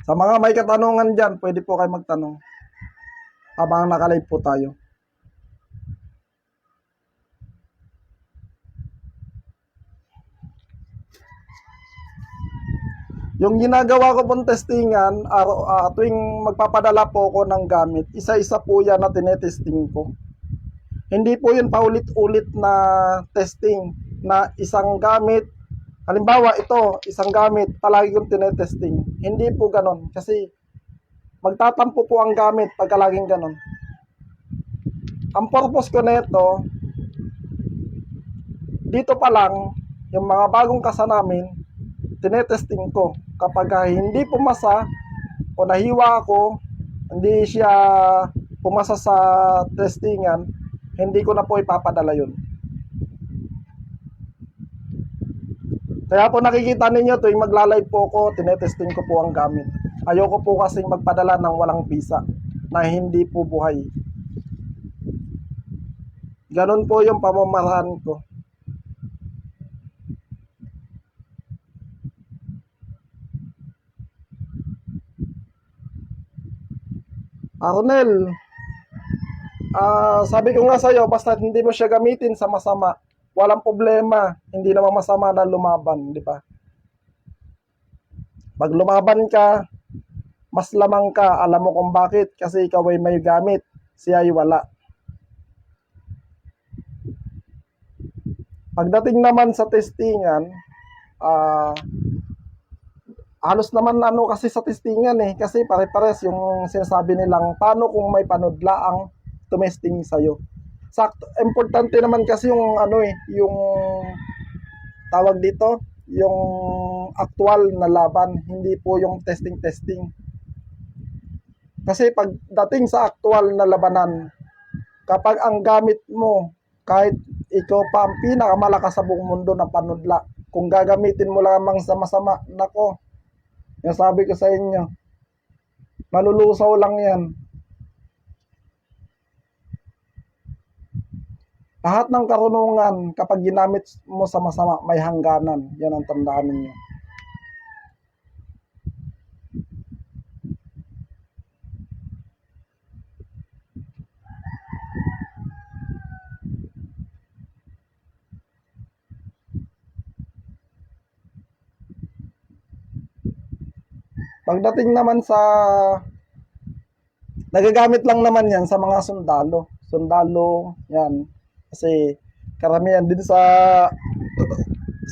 Sa mga may katanungan dyan, pwede po kayo magtanong habang nakalive po tayo. Yung ginagawa ko pong testingan, tuwing magpapadala po ako ng gamit, isa-isa po yan na tinetesting ko. Hindi po yun paulit-ulit na testing na isang gamit. Halimbawa, ito, isang gamit, palagi kong tinetesting. Hindi po ganon. Kasi magtatampo po ang gamit pagka laging ganon. Ang purpose ko nito, dito pa lang, yung mga bagong kasa namin, tinetesting ko. Kapag hindi pumasa o nahiwa ako, hindi siya pumasa sa testingan, hindi ko na po ipapadala yun. Kaya po nakikita ninyo tuwing magla-live po ako, tinetesting ko po ang gamit. Ayoko po kasing magpadala ng walang visa na hindi po buhay. Ganon po yung pamamaraan ko. Arnel, sabi ko nga sa'yo, basta hindi mo siya gamitin sa masama, walang problema. Hindi naman masama na lumaban, di ba? Pag lumaban ka, mas lamang ka. Alam mo kung bakit? Kasi ikaw ay may gamit, siya ay wala. Pagdating naman sa testingan, halos naman kasi sa testingan eh, kasi pare-pares yung sinasabi nilang paano kung may panudla ang tumesting sa'yo. Sakto, importante naman kasi yung yung tawag dito, yung actual na laban, hindi po yung testing. Kasi pagdating sa actual na labanan, kapag ang gamit mo, kahit ikaw pa ang pinakamalakas sa buong mundo ng panudla, kung gagamitin mo lamang sa masama, nako, yung sabi ko sa inyo, malulusaw lang yan. Lahat ng karunungan, kapag ginamit mo sa masama, may hangganan. Yan ang tandaan ninyo. Pagdating naman sa nagagamit lang naman yan sa mga sundalo yan, kasi karamihan din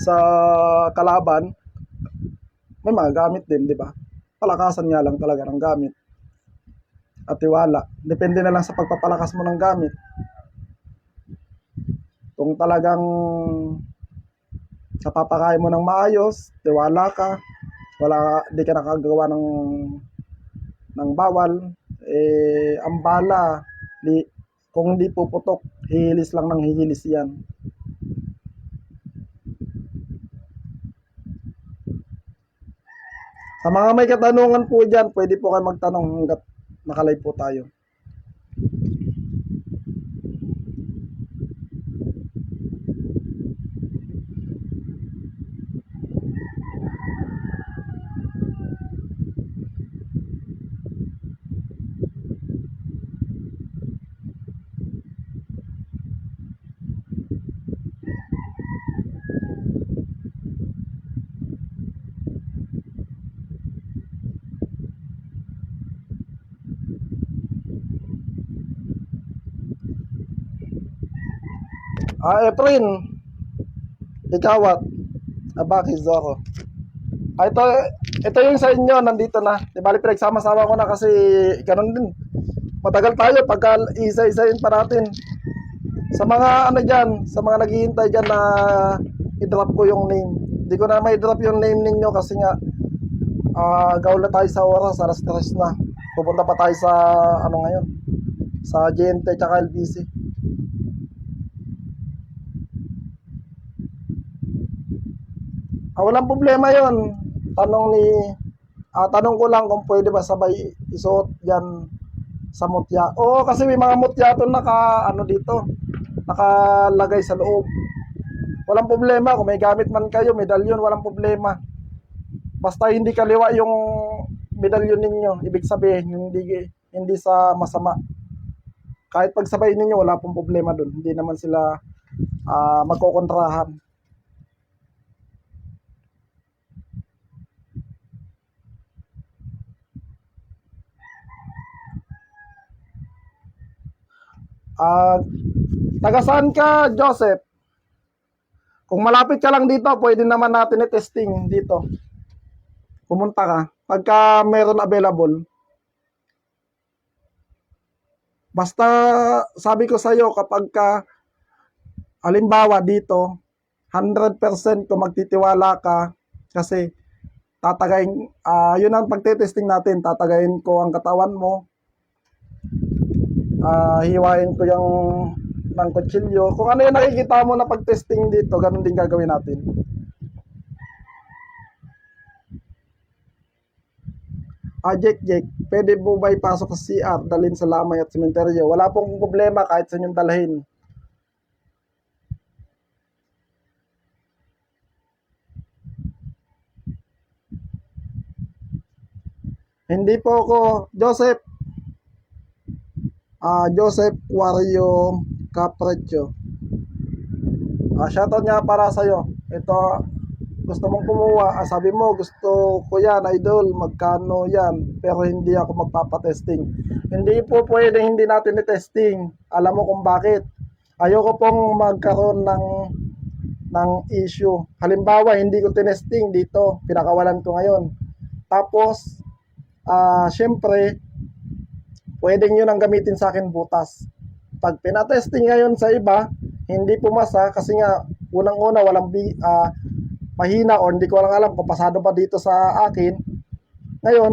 sa kalaban, may mga gamit din, di ba? Palakasan nga lang talaga ng gamit at tiwala. Depende na lang sa pagpapalakas mo ng gamit. Kung talagang napapakain mo ng maayos, tiwala ka, di ka nakagawa ng bawal, ang bala, kung hindi puputok, hihilis lang ng hihilis yan. Sa mga may katanungan po dyan, pwede po kayo magtanong hanggat nakalive po tayo. Efren, ikaw at bakit ako? Ito yung sa inyo, nandito na. Di bali pinagsama-sama ko na kasi ganun din. Matagal tayo pagka isa-isahin pa natin. Sa mga ano dyan, sa mga naghihintay dyan na i-drop ko yung name. Di ko na may drop yung name ninyo kasi nga gaul na tayo sa oras, alas 3 na. Pupunta pa tayo sa ano ngayon, sa GNT tsaka LBC. Walang problema yon. Tanong ko lang kung pwede ba sabay isuot diyan sa mutya. Oo, kasi may mga mutya to dito, nakalagay sa loob. Walang problema kung may gamit man kayo, medalyon, walang problema. Basta hindi kaliwa yung medalyon ninyo, ibig sabihin hindi sa masama. Kahit pagsabay ninyo, wala pong problema doon. Hindi naman sila magkokontrahan. Taga saan ka, Joseph? Kung malapit ka lang dito, pwede naman natin i-testing dito. Pumunta ka. Pagka meron available. Basta sabi ko sa iyo, kapag ka halimbawa dito, 100% kung magtitiwala ka, kasi tatagayin, yun ang pagtetesting natin, tatagayin ko ang katawan mo, hiwain ko yung ng kutsilyo. Kung ano yung nakikita mo na pag-testing dito, ganun din gagawin natin. Jack, pwede po ba ipasok sa CR, dalhin sa lamay at sementeryo? Wala pong problema kahit sa inyong dalhin. Hindi po ako, Joseph. Joseph Wario Caprecho. Shoutout nga para sa'yo. Ito, gusto mong kumuha, sabi mo gusto ko yan, idol, magkano yan, pero hindi ako magpapatesting. Hindi po pwede hindi natin i-testing. Alam mo kung bakit? Ayoko pong magkaroon ng issue. Halimbawa, hindi ko tinesting dito, pinakawalan ko ngayon. Tapos syempre pwedeng yun ang gamitin sa akin butas. Pag pinatesting ngayon sa iba, hindi pumasa kasi nga unang-una walang mahina or hindi ko lang alam kung pasado pa dito sa akin. Ngayon,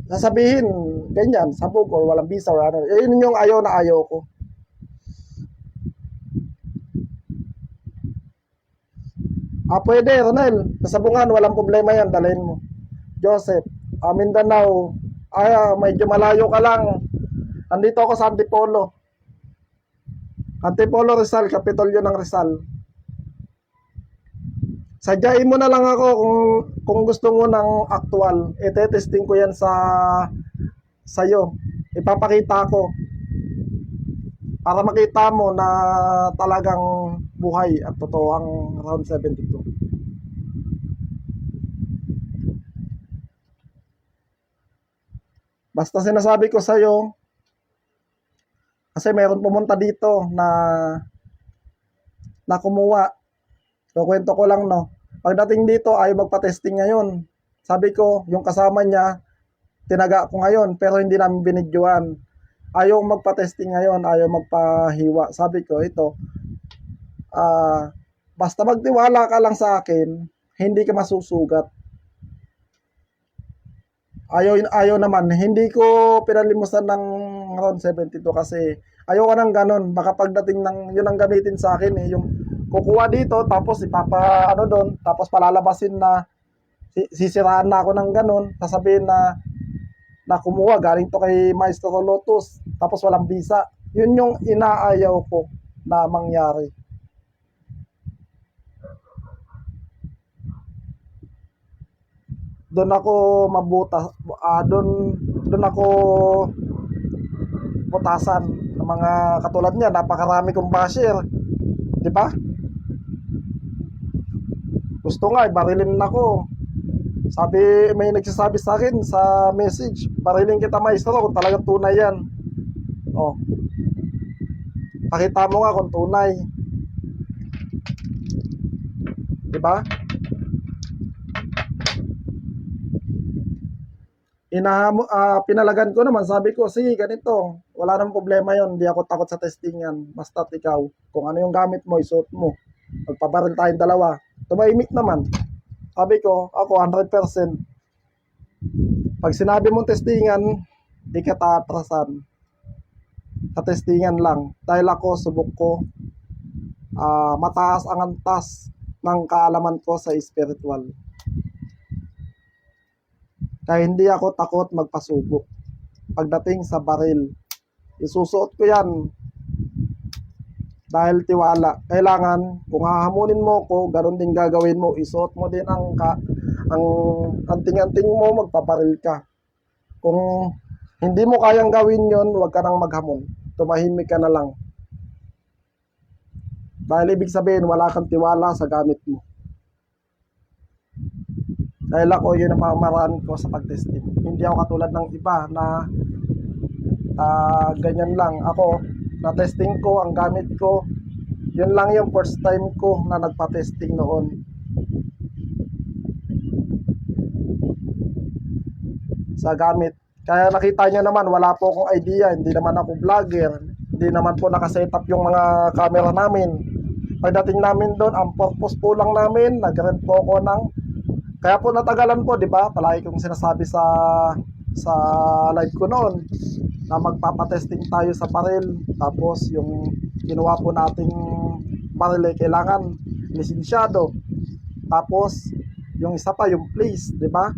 sasabihin ganyan, sabog or walang visa or ano. Yun yung ayaw na ayaw ko. Pwede, Ronel. Sa sabungan, walang problema yan. Dalhin mo. Joseph, Mindanao. Medyo malayo ka lang. Andito ako sa Antipolo. Antipolo, Rizal. Kapitolyo ng Rizal. Sadyain mo na lang ako kung gusto mo ng actual. Ite-testing ko yan sa'yo. Ipapakita ko. Para makita mo na talagang buhay at totoo ang round 72. Basta sinasabi ko sa'yo, kasi mayroon pumunta dito na na kumuha. Kukwento ko lang, no. Pagdating dito, ayaw magpa-testing ngayon. Sabi ko, yung kasama niya, tinaga ko ngayon, pero hindi namin binidyoan. Ayaw magpa-testing ngayon, ayaw magpahiwa. Sabi ko, ito, basta magtiwala ka lang sa akin, hindi ka masusugat. Ayaw naman, hindi ko pinalimusan ng round 72 kasi ayaw ka ng ganun. Baka pagdating ng, yun ang gamitin sa akin eh, yung kukuha dito, tapos ano doon, tapos palalabasin na, sisiraan na ako ng ganun, sasabihin na kumuha, galing to kay Maestro Lotus, tapos walang visa. Yun yung inaayaw ko na mangyari. Doon ako mabutas, doon ako butasan ng mga katulad niya. Napakarami kong basher, di ba? Gusto nga, barilin ako. May nagsasabi sa akin sa message, barilin kita maestro kung talagang tunay yan. Oh, pakita mo nga kung tunay, di ba? Pinalagan ko naman, sabi ko, sige, ganito, wala namang problema yon, hindi ako takot sa testingan, basta't ikaw, kung ano yung gamit mo, isuot mo, magpabaril tayong dalawa. Tumahimik naman. Sabi ko, ako 100%. Pag sinabi mong testingan, di ka taatrasan. Sa testingan lang. Dahil ako, subok ko, mataas ang antas ng kaalaman ko sa spiritual. Kaya hindi ako takot magpasubok. Pagdating sa baril, isusuot ko yan. Dahil tiwala. Kailangan, kung hahamunin mo ko, ganun din gagawin mo. Isuot mo din ang anting-anting mo, magpabaril ka. Kung hindi mo kayang gawin yon, huwag ka nang maghamon. Tumahimik ka na lang. Dahil ibig sabihin, wala kang tiwala sa gamit mo. Dahil ako, yun ang pamaraan ko sa pagtesting. Hindi ako katulad ng iba na ganyan lang. Ako, na-testing ko, ang gamit ko, yun lang yung first time ko na nagpa-testing noon. Sa gamit. Kaya nakita nyo naman, wala po akong idea. Hindi naman ako vlogger. Hindi naman po nakaset up yung mga camera namin. Pagdating namin doon, ang purpose po lang namin, nag-rent po ako ng... Kaya po natagalan po, di ba? Palagi kong sinasabi sa live ko noon na magpapatesting tayo sa baril. Tapos yung ginawa po nating baril ay kailangan lisensyado. Tapos yung isa pa, yung place, di ba?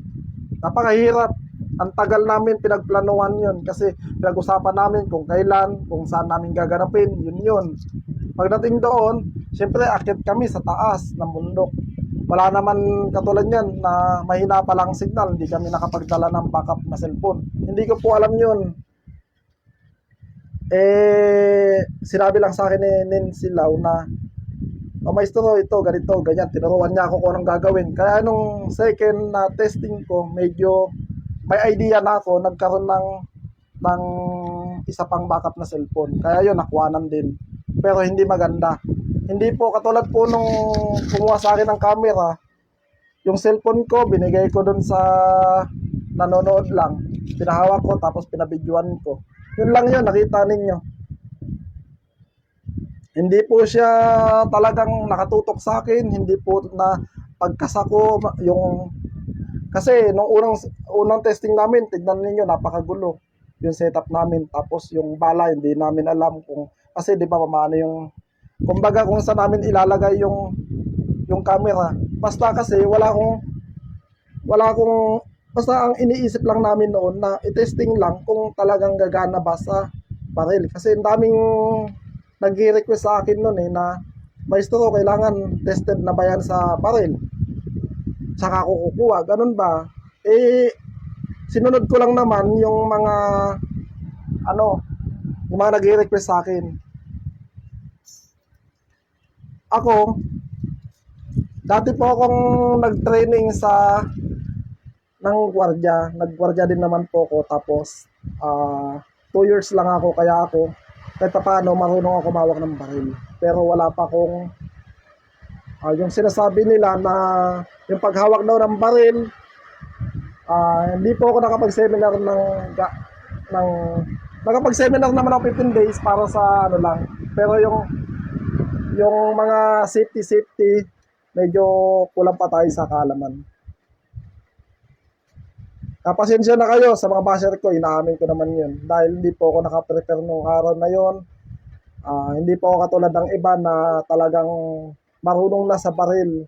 Napakahirap. Ang tagal namin pinagplanuhan yun kasi pinag-usapan namin kung kailan, kung saan namin gaganapin, yun. Pagdating doon, syempre akit kami sa taas ng bundok. Wala naman katulad yan na mahina pa lang signal, hindi kami nakapagdala ng backup na cellphone. Hindi ko po alam yun. Sinabi lang sa akin ni Nancy Lau na, maestro, ito, ganito, ganyan. Tinuruan niya ako kung anong gagawin. Kaya nung second na testing ko, medyo may idea na ako, nagkaroon ng isa pang backup na cellphone. Kaya yun, nakuhanan din. Pero hindi maganda. Hindi po katulad po nung kumuha sa akin ng camera, yung cellphone ko, binigay ko dun sa nanonood lang. Pinahawak ko, tapos pinabidyoan ko. Yun lang yun, nakita ninyo. Hindi po siya talagang nakatutok sa akin, hindi po na pagkasako yung... Kasi nung unang testing namin, tignan ninyo, napakagulo yung setup namin. Tapos yung bala, hindi namin alam kung... Kasi di ba paano yung... Kumbaga kung saan namin ilalagay yung camera. Basta kasi wala akong basta ang iniisip lang namin noon na i-testing lang kung talagang gagana ba sa baril. Kasi ang daming nag-request sa akin noon na maestro, kailangan tested na ba yan sa baril? Saka ako kukuha, ganun ba? Sinunod ko lang naman yung mga yung mga nag-request sa akin. Ako, dati po akong nag-training ng gwardiya. Nag-gwardiya din naman po ako. Tapos, 2 years lang ako. Kaya ako, kahit paano, marunong ako kumawak ng baril. Pero wala pa akong Yung sinasabi nila na yung paghawak daw ng baril, hindi po ako nakapag-seminar ng nakapag-seminar naman ako 15 days para sa ano lang. Pero yung mga safety medyo kulang pa tayo sa kaalaman. Pasensya na kayo sa mga basher ko, inaamin ko naman yun. Dahil hindi po ako nakaprepare nung araw na yon. Hindi po ako katulad ng iba na talagang marunong na sa baril.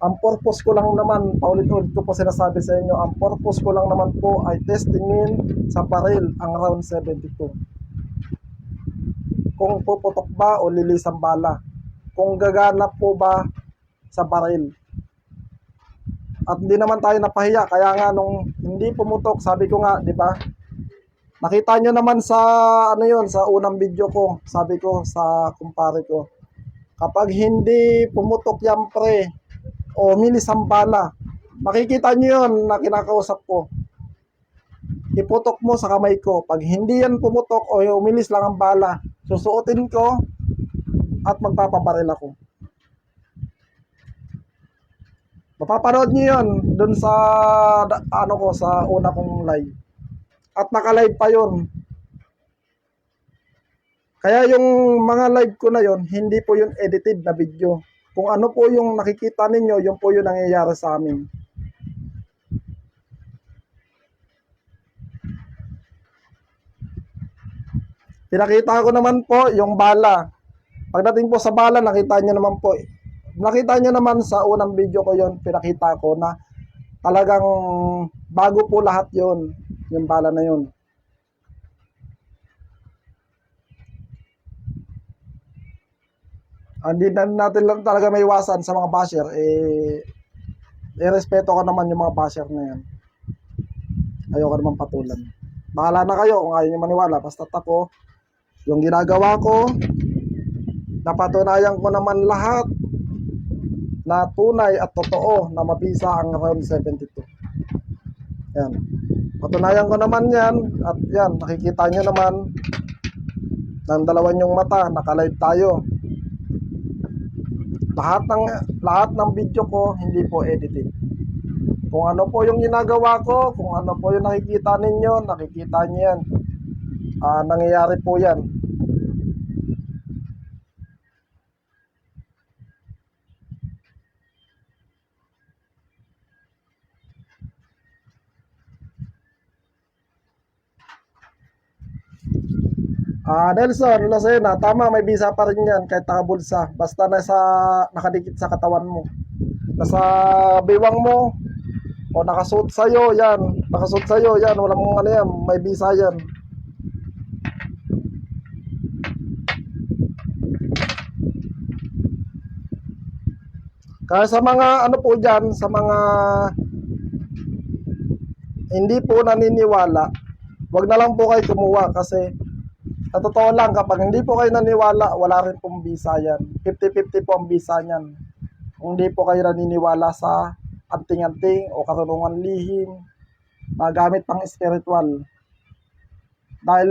Ang purpose ko lang naman, paulit-ulit ko po sinasabi sa inyo, ang purpose ko lang naman po ay testingin sa baril ang round 72. Kung puputok ba o lilis ang bala. Kung gagana po ba sa baril. At hindi naman tayo napahiya, kaya nga nung hindi pumutok, sabi ko nga, di ba? Nakita nyo naman sa ano yon, sa unang video ko, sabi ko sa kumpare ko, kapag hindi pumutok yan pre, o milis ang bala, makikita nyo yun na kinakausap ko. Iputok mo sa kamay ko. Pag hindi yan pumutok o umilis lang ang bala, susuotin ko at magpapabaril ako. Mapapanood nyo yun dun sa ano ko, sa una kong live. At naka-live pa yun. Kaya yung mga live ko na yun, hindi po yun edited na video. Kung ano po yung nakikita ninyo, yun po yung nangyayari sa amin. Pinakita ko naman po yung bala. Pagdating po sa bala, nakita nyo naman po. Nakita nyo naman sa unang video ko yon, pinakita ko na talagang bago po lahat yon, yung bala na yon. Hindi na natin lang talaga may iwasan sa mga basher, respeto ko naman yung mga basher na yan. Ayoko naman patulan. Bahala na kayo kung ayaw nyo maniwala. Basta ako, yung ginagawa ko, napatunayan ko naman lahat na tunay at totoo na mabisa ang round 72. Yan. Patunayan ko naman yan. At yan, nakikita nyo naman ng dalawa nyong mata, naka-live tayo. Lahat ng video ko hindi po edited. Kung ano po yung ginagawa ko, kung ano po yung nakikita ninyo, nakikita nyo yan. Nangyayari po yan. Nelson, Lucena, tama, may bisa pa rin yan kahit nakabulsa. Basta nakadikit sa katawan mo. Nasa biwang mo, o nakasuot sa'yo, yan. Nakasuot sa'yo, yan. Walang ano yan, may bisa yan. Kaya sa mga ano po dyan, sa mga hindi po naniniwala, wag na lang po kayo kumuha kasi sa totoo lang, kapag hindi po kayo naniwala, wala rin pong bisa yan. 50-50 po ang bisa niyan. Kung hindi po kayo naniniwala sa anting-anting o karunungan lihim, magamit pang spiritual. Dahil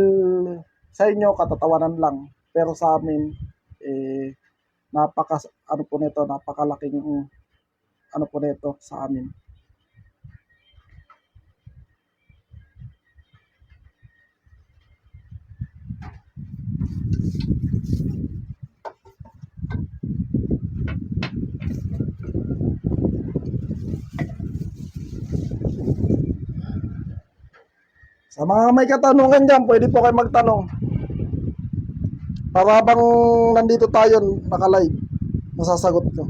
sa inyo, katatawanan lang. Pero sa amin, napakalaking ano po nito sa amin. Sa mga may katanungan dyan, pwede po kayo magtanong. Para habang nandito tayo, naka-live, masasagot ko.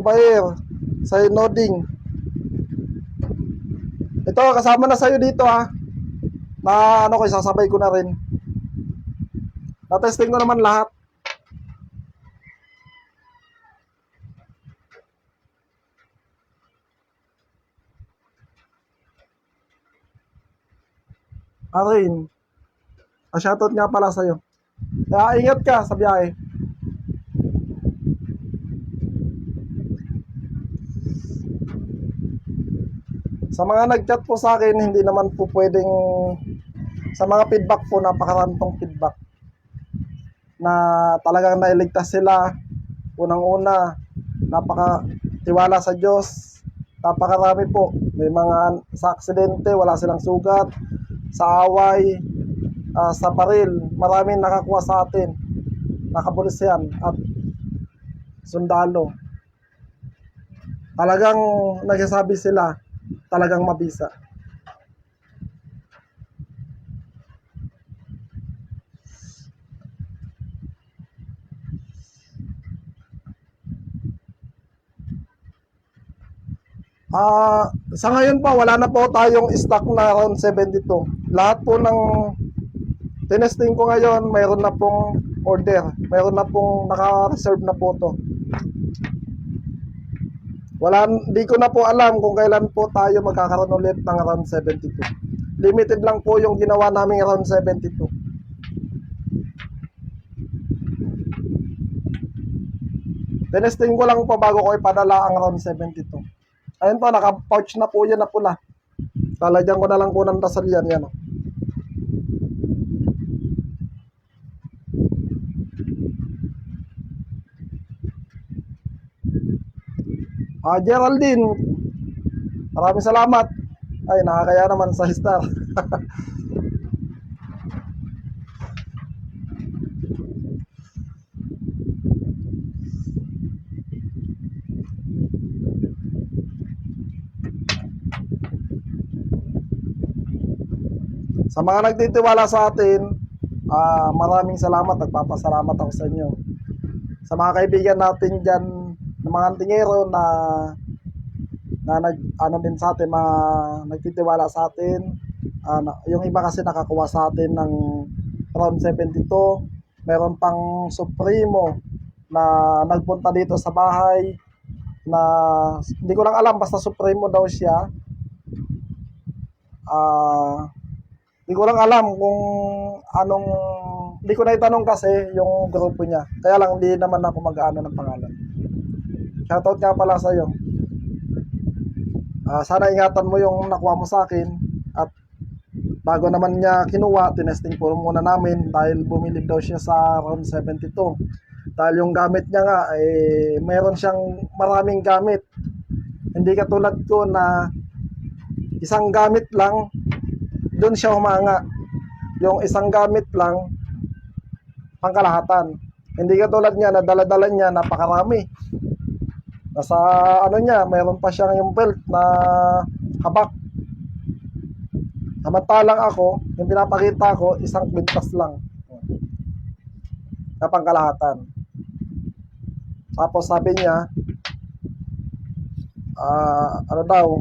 Bayer, sa Noding. Ito, kasama na sa'yo dito ha. Na ano ko, sasabay ko na rin. Na-testing ko naman lahat. Arin, shoutout nga pala sa'yo. Kaya ingat ka sa biyahe. Sa mga nag-chat po sa akin, hindi naman po pwedeng, sa mga feedback po, napakarantong feedback na talagang nailigtas sila. Unang-una, napaka-tiwala sa Diyos. Napakarami po. May mga sa aksidente, wala silang sugat. Sa away, sa baril, maraming nakakuha sa atin. Nakapulisyan at sundalo. Talagang nagsasabi sila, talagang mabisa. Sa ngayon pa, wala na po tayong stock na round 72. Lahat po ng tinesting ko ngayon, mayroon na pong order. Mayroon na pong naka-reserve na po to. Di ko na po alam kung kailan po tayo magkakaroon ulit ng round 72. Limited lang po yung ginawa naming round 72. Tinesting ko lang po bago ko ipadala ang round 72. Ayun po, naka-pouch na po yan na pula. Lalagyan ko na lang po ng dasal yan. Yan. Geraldine, maraming salamat. Ay, nakakaya naman sa star. Sa mga nagtitiwala sa atin, maraming salamat. Nagpapasalamat ako sa inyo. Sa mga kaibigan natin dyan, ng mga antingero na din sa atin, nagtitiwala sa atin. Yung iba kasi nakakuha sa atin ng round 72. Meron pang Supremo na nagpunta dito sa bahay na hindi ko lang alam, basta Supremo daw siya. Hindi ko lang alam kung anong, hindi ko na itanong kasi yung grupo niya. Kaya lang hindi naman ako mag-aano ng pangalan. Shoutout nga pala sa'yo. Sana ingatan mo yung nakuha mo sa akin. At bago naman niya kinuha, tinesting po muna namin dahil bumilib daw siya sa round 72. Dahil yung gamit niya nga, meron siyang maraming gamit. Hindi katulad ko na isang gamit lang, doon siya humanga. Yung isang gamit lang, pangkalahatan. Hindi katulad niya na dala-dala niya napakarami. Nasa ano niya, mayroon pa siyang yung belt na habak. Samantalang ako, yung pinapakita ko, isang kwintas lang na pangkalahatan. Tapos sabi niya, ano daw,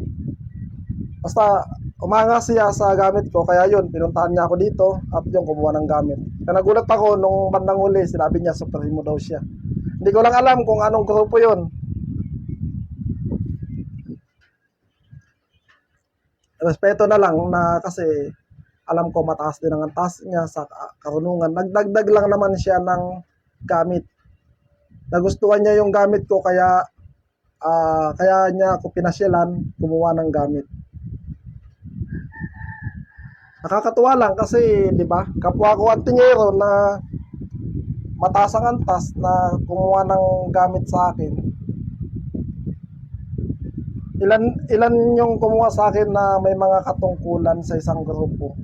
basta umanga siya sa gamit ko, kaya yun, pinuntahan niya ako dito at yung kumuha ng gamit. Kaya nagulat ako nung bandang huli, sinabi niya Supremo daw siya. Hindi ko lang alam kung anong grupo yun. Respeto na lang na kasi alam ko mataas din ang antas niya sa karunungan. Nagdagdag lang naman siya ng gamit. Nagustuhan niya yung gamit ko kaya kaya niya ako pinasyalan kumuha ng gamit. Nakakatuwa lang kasi, 'di ba? Kapwa ko antingero na mataas ang antas na kumuha ng gamit sa akin. Ilan yung kumuha sa akin na may mga katungkulan sa isang grupo.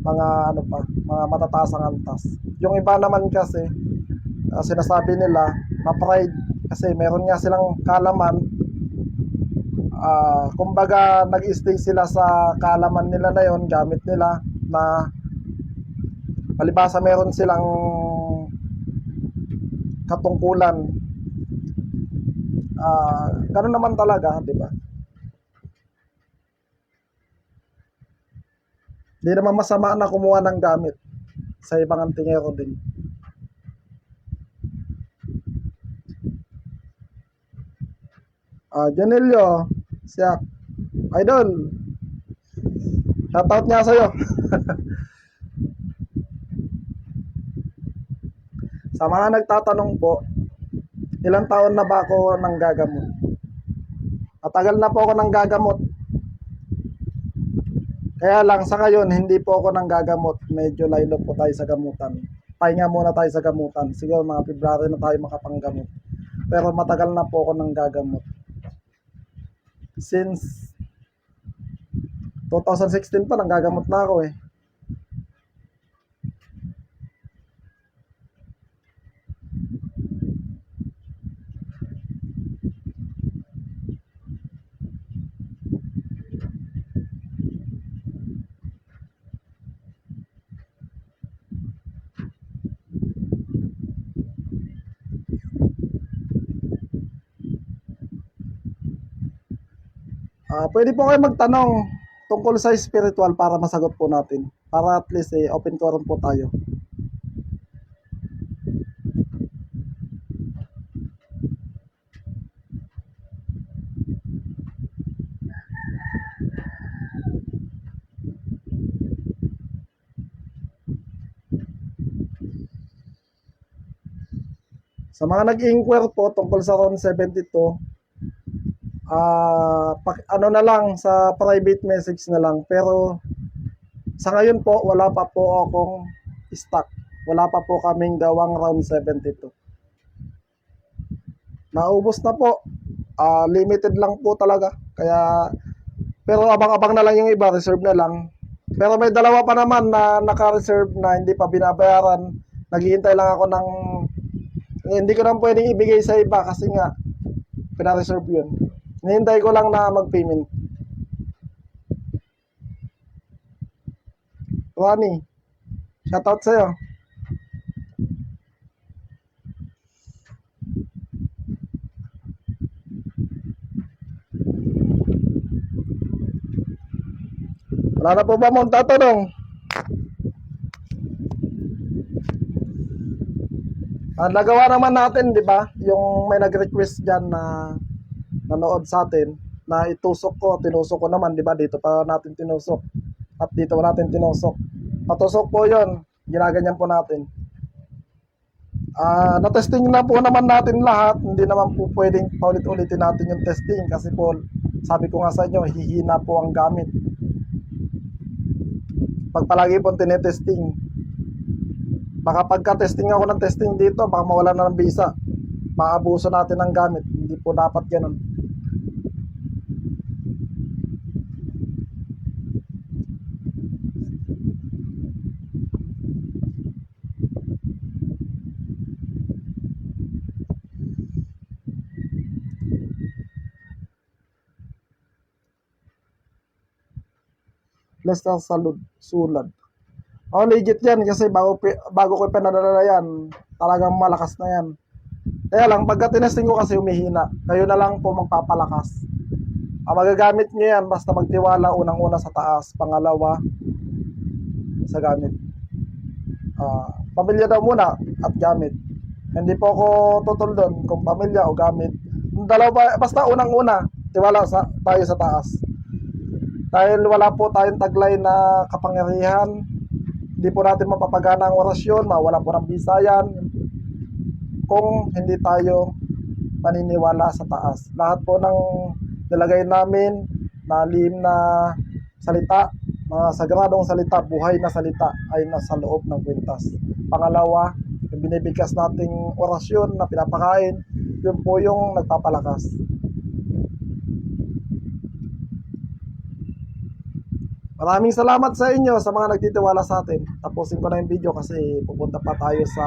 Mga ano pa, mga matataas ang antas. Yung iba naman kasi sinasabi nila, ma-pride kasi meron nga silang kalaman. Kumbaga nag-stay sila sa kalaman nila na yon, gamit nila na palibasa meron silang katungkulan. Ganun naman talaga, di ba? Di naman masama na kumuha ng gamit sa ibang antingero din. Janelio, siya, idol. Shoutout nga sa'yo. Sa mga nagtatanong po, ilang taon na ba ako nang gagamot? Matagal na po ako nang gagamot. Kaya lang sa ngayon, hindi po ako nang gagamot. Medyo laylo po tayo sa gamutan. Pahinga muna tayo sa gamutan. Siguro mga February na tayo makapanggamot. Pero matagal na po ako nang gagamot. Since 2016 pa, nang gagamot na ako eh. Pwede po kayo magtanong tungkol sa spiritual para masagot po natin. Para at least open forum po tayo. Sa mga nag-inquire po tungkol sa RON 72, ano na lang, sa private message na lang. Pero sa ngayon po, wala pa po akong stock. Wala pa po kaming gawang RON 72. Naubos na po. Limited lang po talaga. Kaya, pero abang-abang na lang yung iba, reserve na lang. Pero may dalawa pa naman na naka-reserve na hindi pa binabayaran. Naghihintay lang ako ng hindi ko lang pwedeng ibigay sa iba kasi nga pina-reserve yun. Hinihintay ko lang na mag-payment. Ronnie, shoutout sa'yo. Wala na po ba mong tatanong? Nagawa naman natin, di ba? Yung may nag-request dyan na nanood sa atin, na itusok ko, tinusok ko naman, di ba? Dito pa natin tinusok. At dito pa natin tinusok. Patusok po yon, ginaganyan po natin. Na-testing na po naman natin lahat. Hindi naman po pwedeng paulit-ulitin natin yung testing kasi po, sabi ko nga sa inyo, hihina po ang gamit. Pag palagi po tinetesting, baka pagka-testing ako ng testing dito, baka mawala na ng visa. Maabuso natin ng gamit. Hindi po dapat ganun. Lester Sulad. Legit yan kasi bago ko pinadala yan, talagang malakas na yan. Kaya lang, pagka tinesting ko kasi humihina, kayo na lang po magpapalakas. Magagamit nyo yan, basta magtiwala unang-una sa taas, pangalawa sa gamit. Pamilya daw muna at gamit. Hindi po ako tutol doon kung pamilya o gamit. Dalawa, basta unang-una, tiwala tayo sa taas. Dahil wala po tayong taglay na kapangyarihan, hindi po natin mapapagana ang orasyon, mawala po ng bisayan kung hindi tayo maniniwala sa taas. Lahat po ng nilagay namin na lihim na salita, mga sagradong salita, buhay na salita ay nasa loob ng kwintas. Pangalawa, yung binibigkas nating orasyon na pinapakain, yun po yung nagpapalakas. Maraming salamat sa inyo sa mga nagtitiwala sa atin. Tapusin ko na yung video kasi pupunta pa tayo sa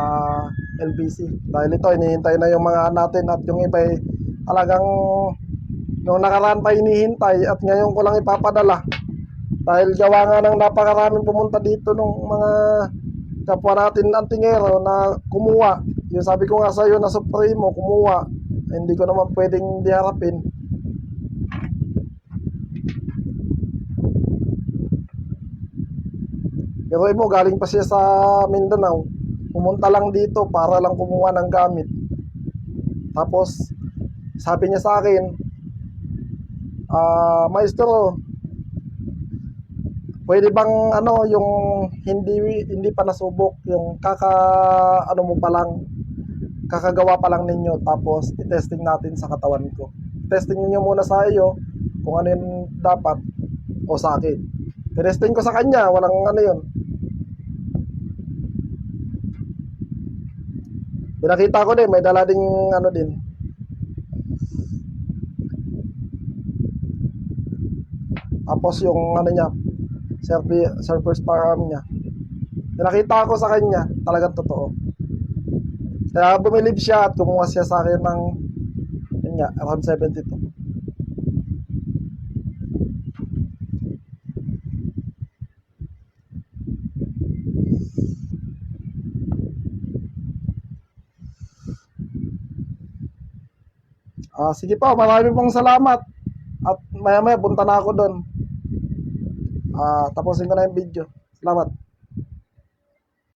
LBC. Dahil ito, hinihintay na yung mga natin at yung iba talagang noong nakaraan pa hinihintay at ngayon ko lang ipapadala. Dahil gawa nga ng napakaraming pumunta dito nung mga kapwa natin antingero na kumuha. Yung sabi ko nga sa iyo na Supremo, kumuha. Hindi ko naman pwedeng diharapin. Pero mo, galing pa siya sa Mindanao. Pumunta lang dito para lang kumuha ng gamit. Tapos, sabi niya sa akin, Maestro, Pwede bang ano, yung hindi pa nasubok, yung ano mo pa lang, kakagawa pa lang ninyo, tapos i-testing natin sa katawan ko. Testing niyo muna sa iyo kung ano yung dapat o sa akin. Testing ko sa kanya, walang ano yun. Pinakita ko din, may dala ding ano din. Tapos yung ano niya, surface firearm niya. Pinakita ko sa kanya, talagang totoo. Kaya bumilib siya at kumuha siya sa akin ng yun nga, around 72. Sige po, marami pong salamat. At maya maya punta na ako doon. Tapusin ko na yung video. Salamat.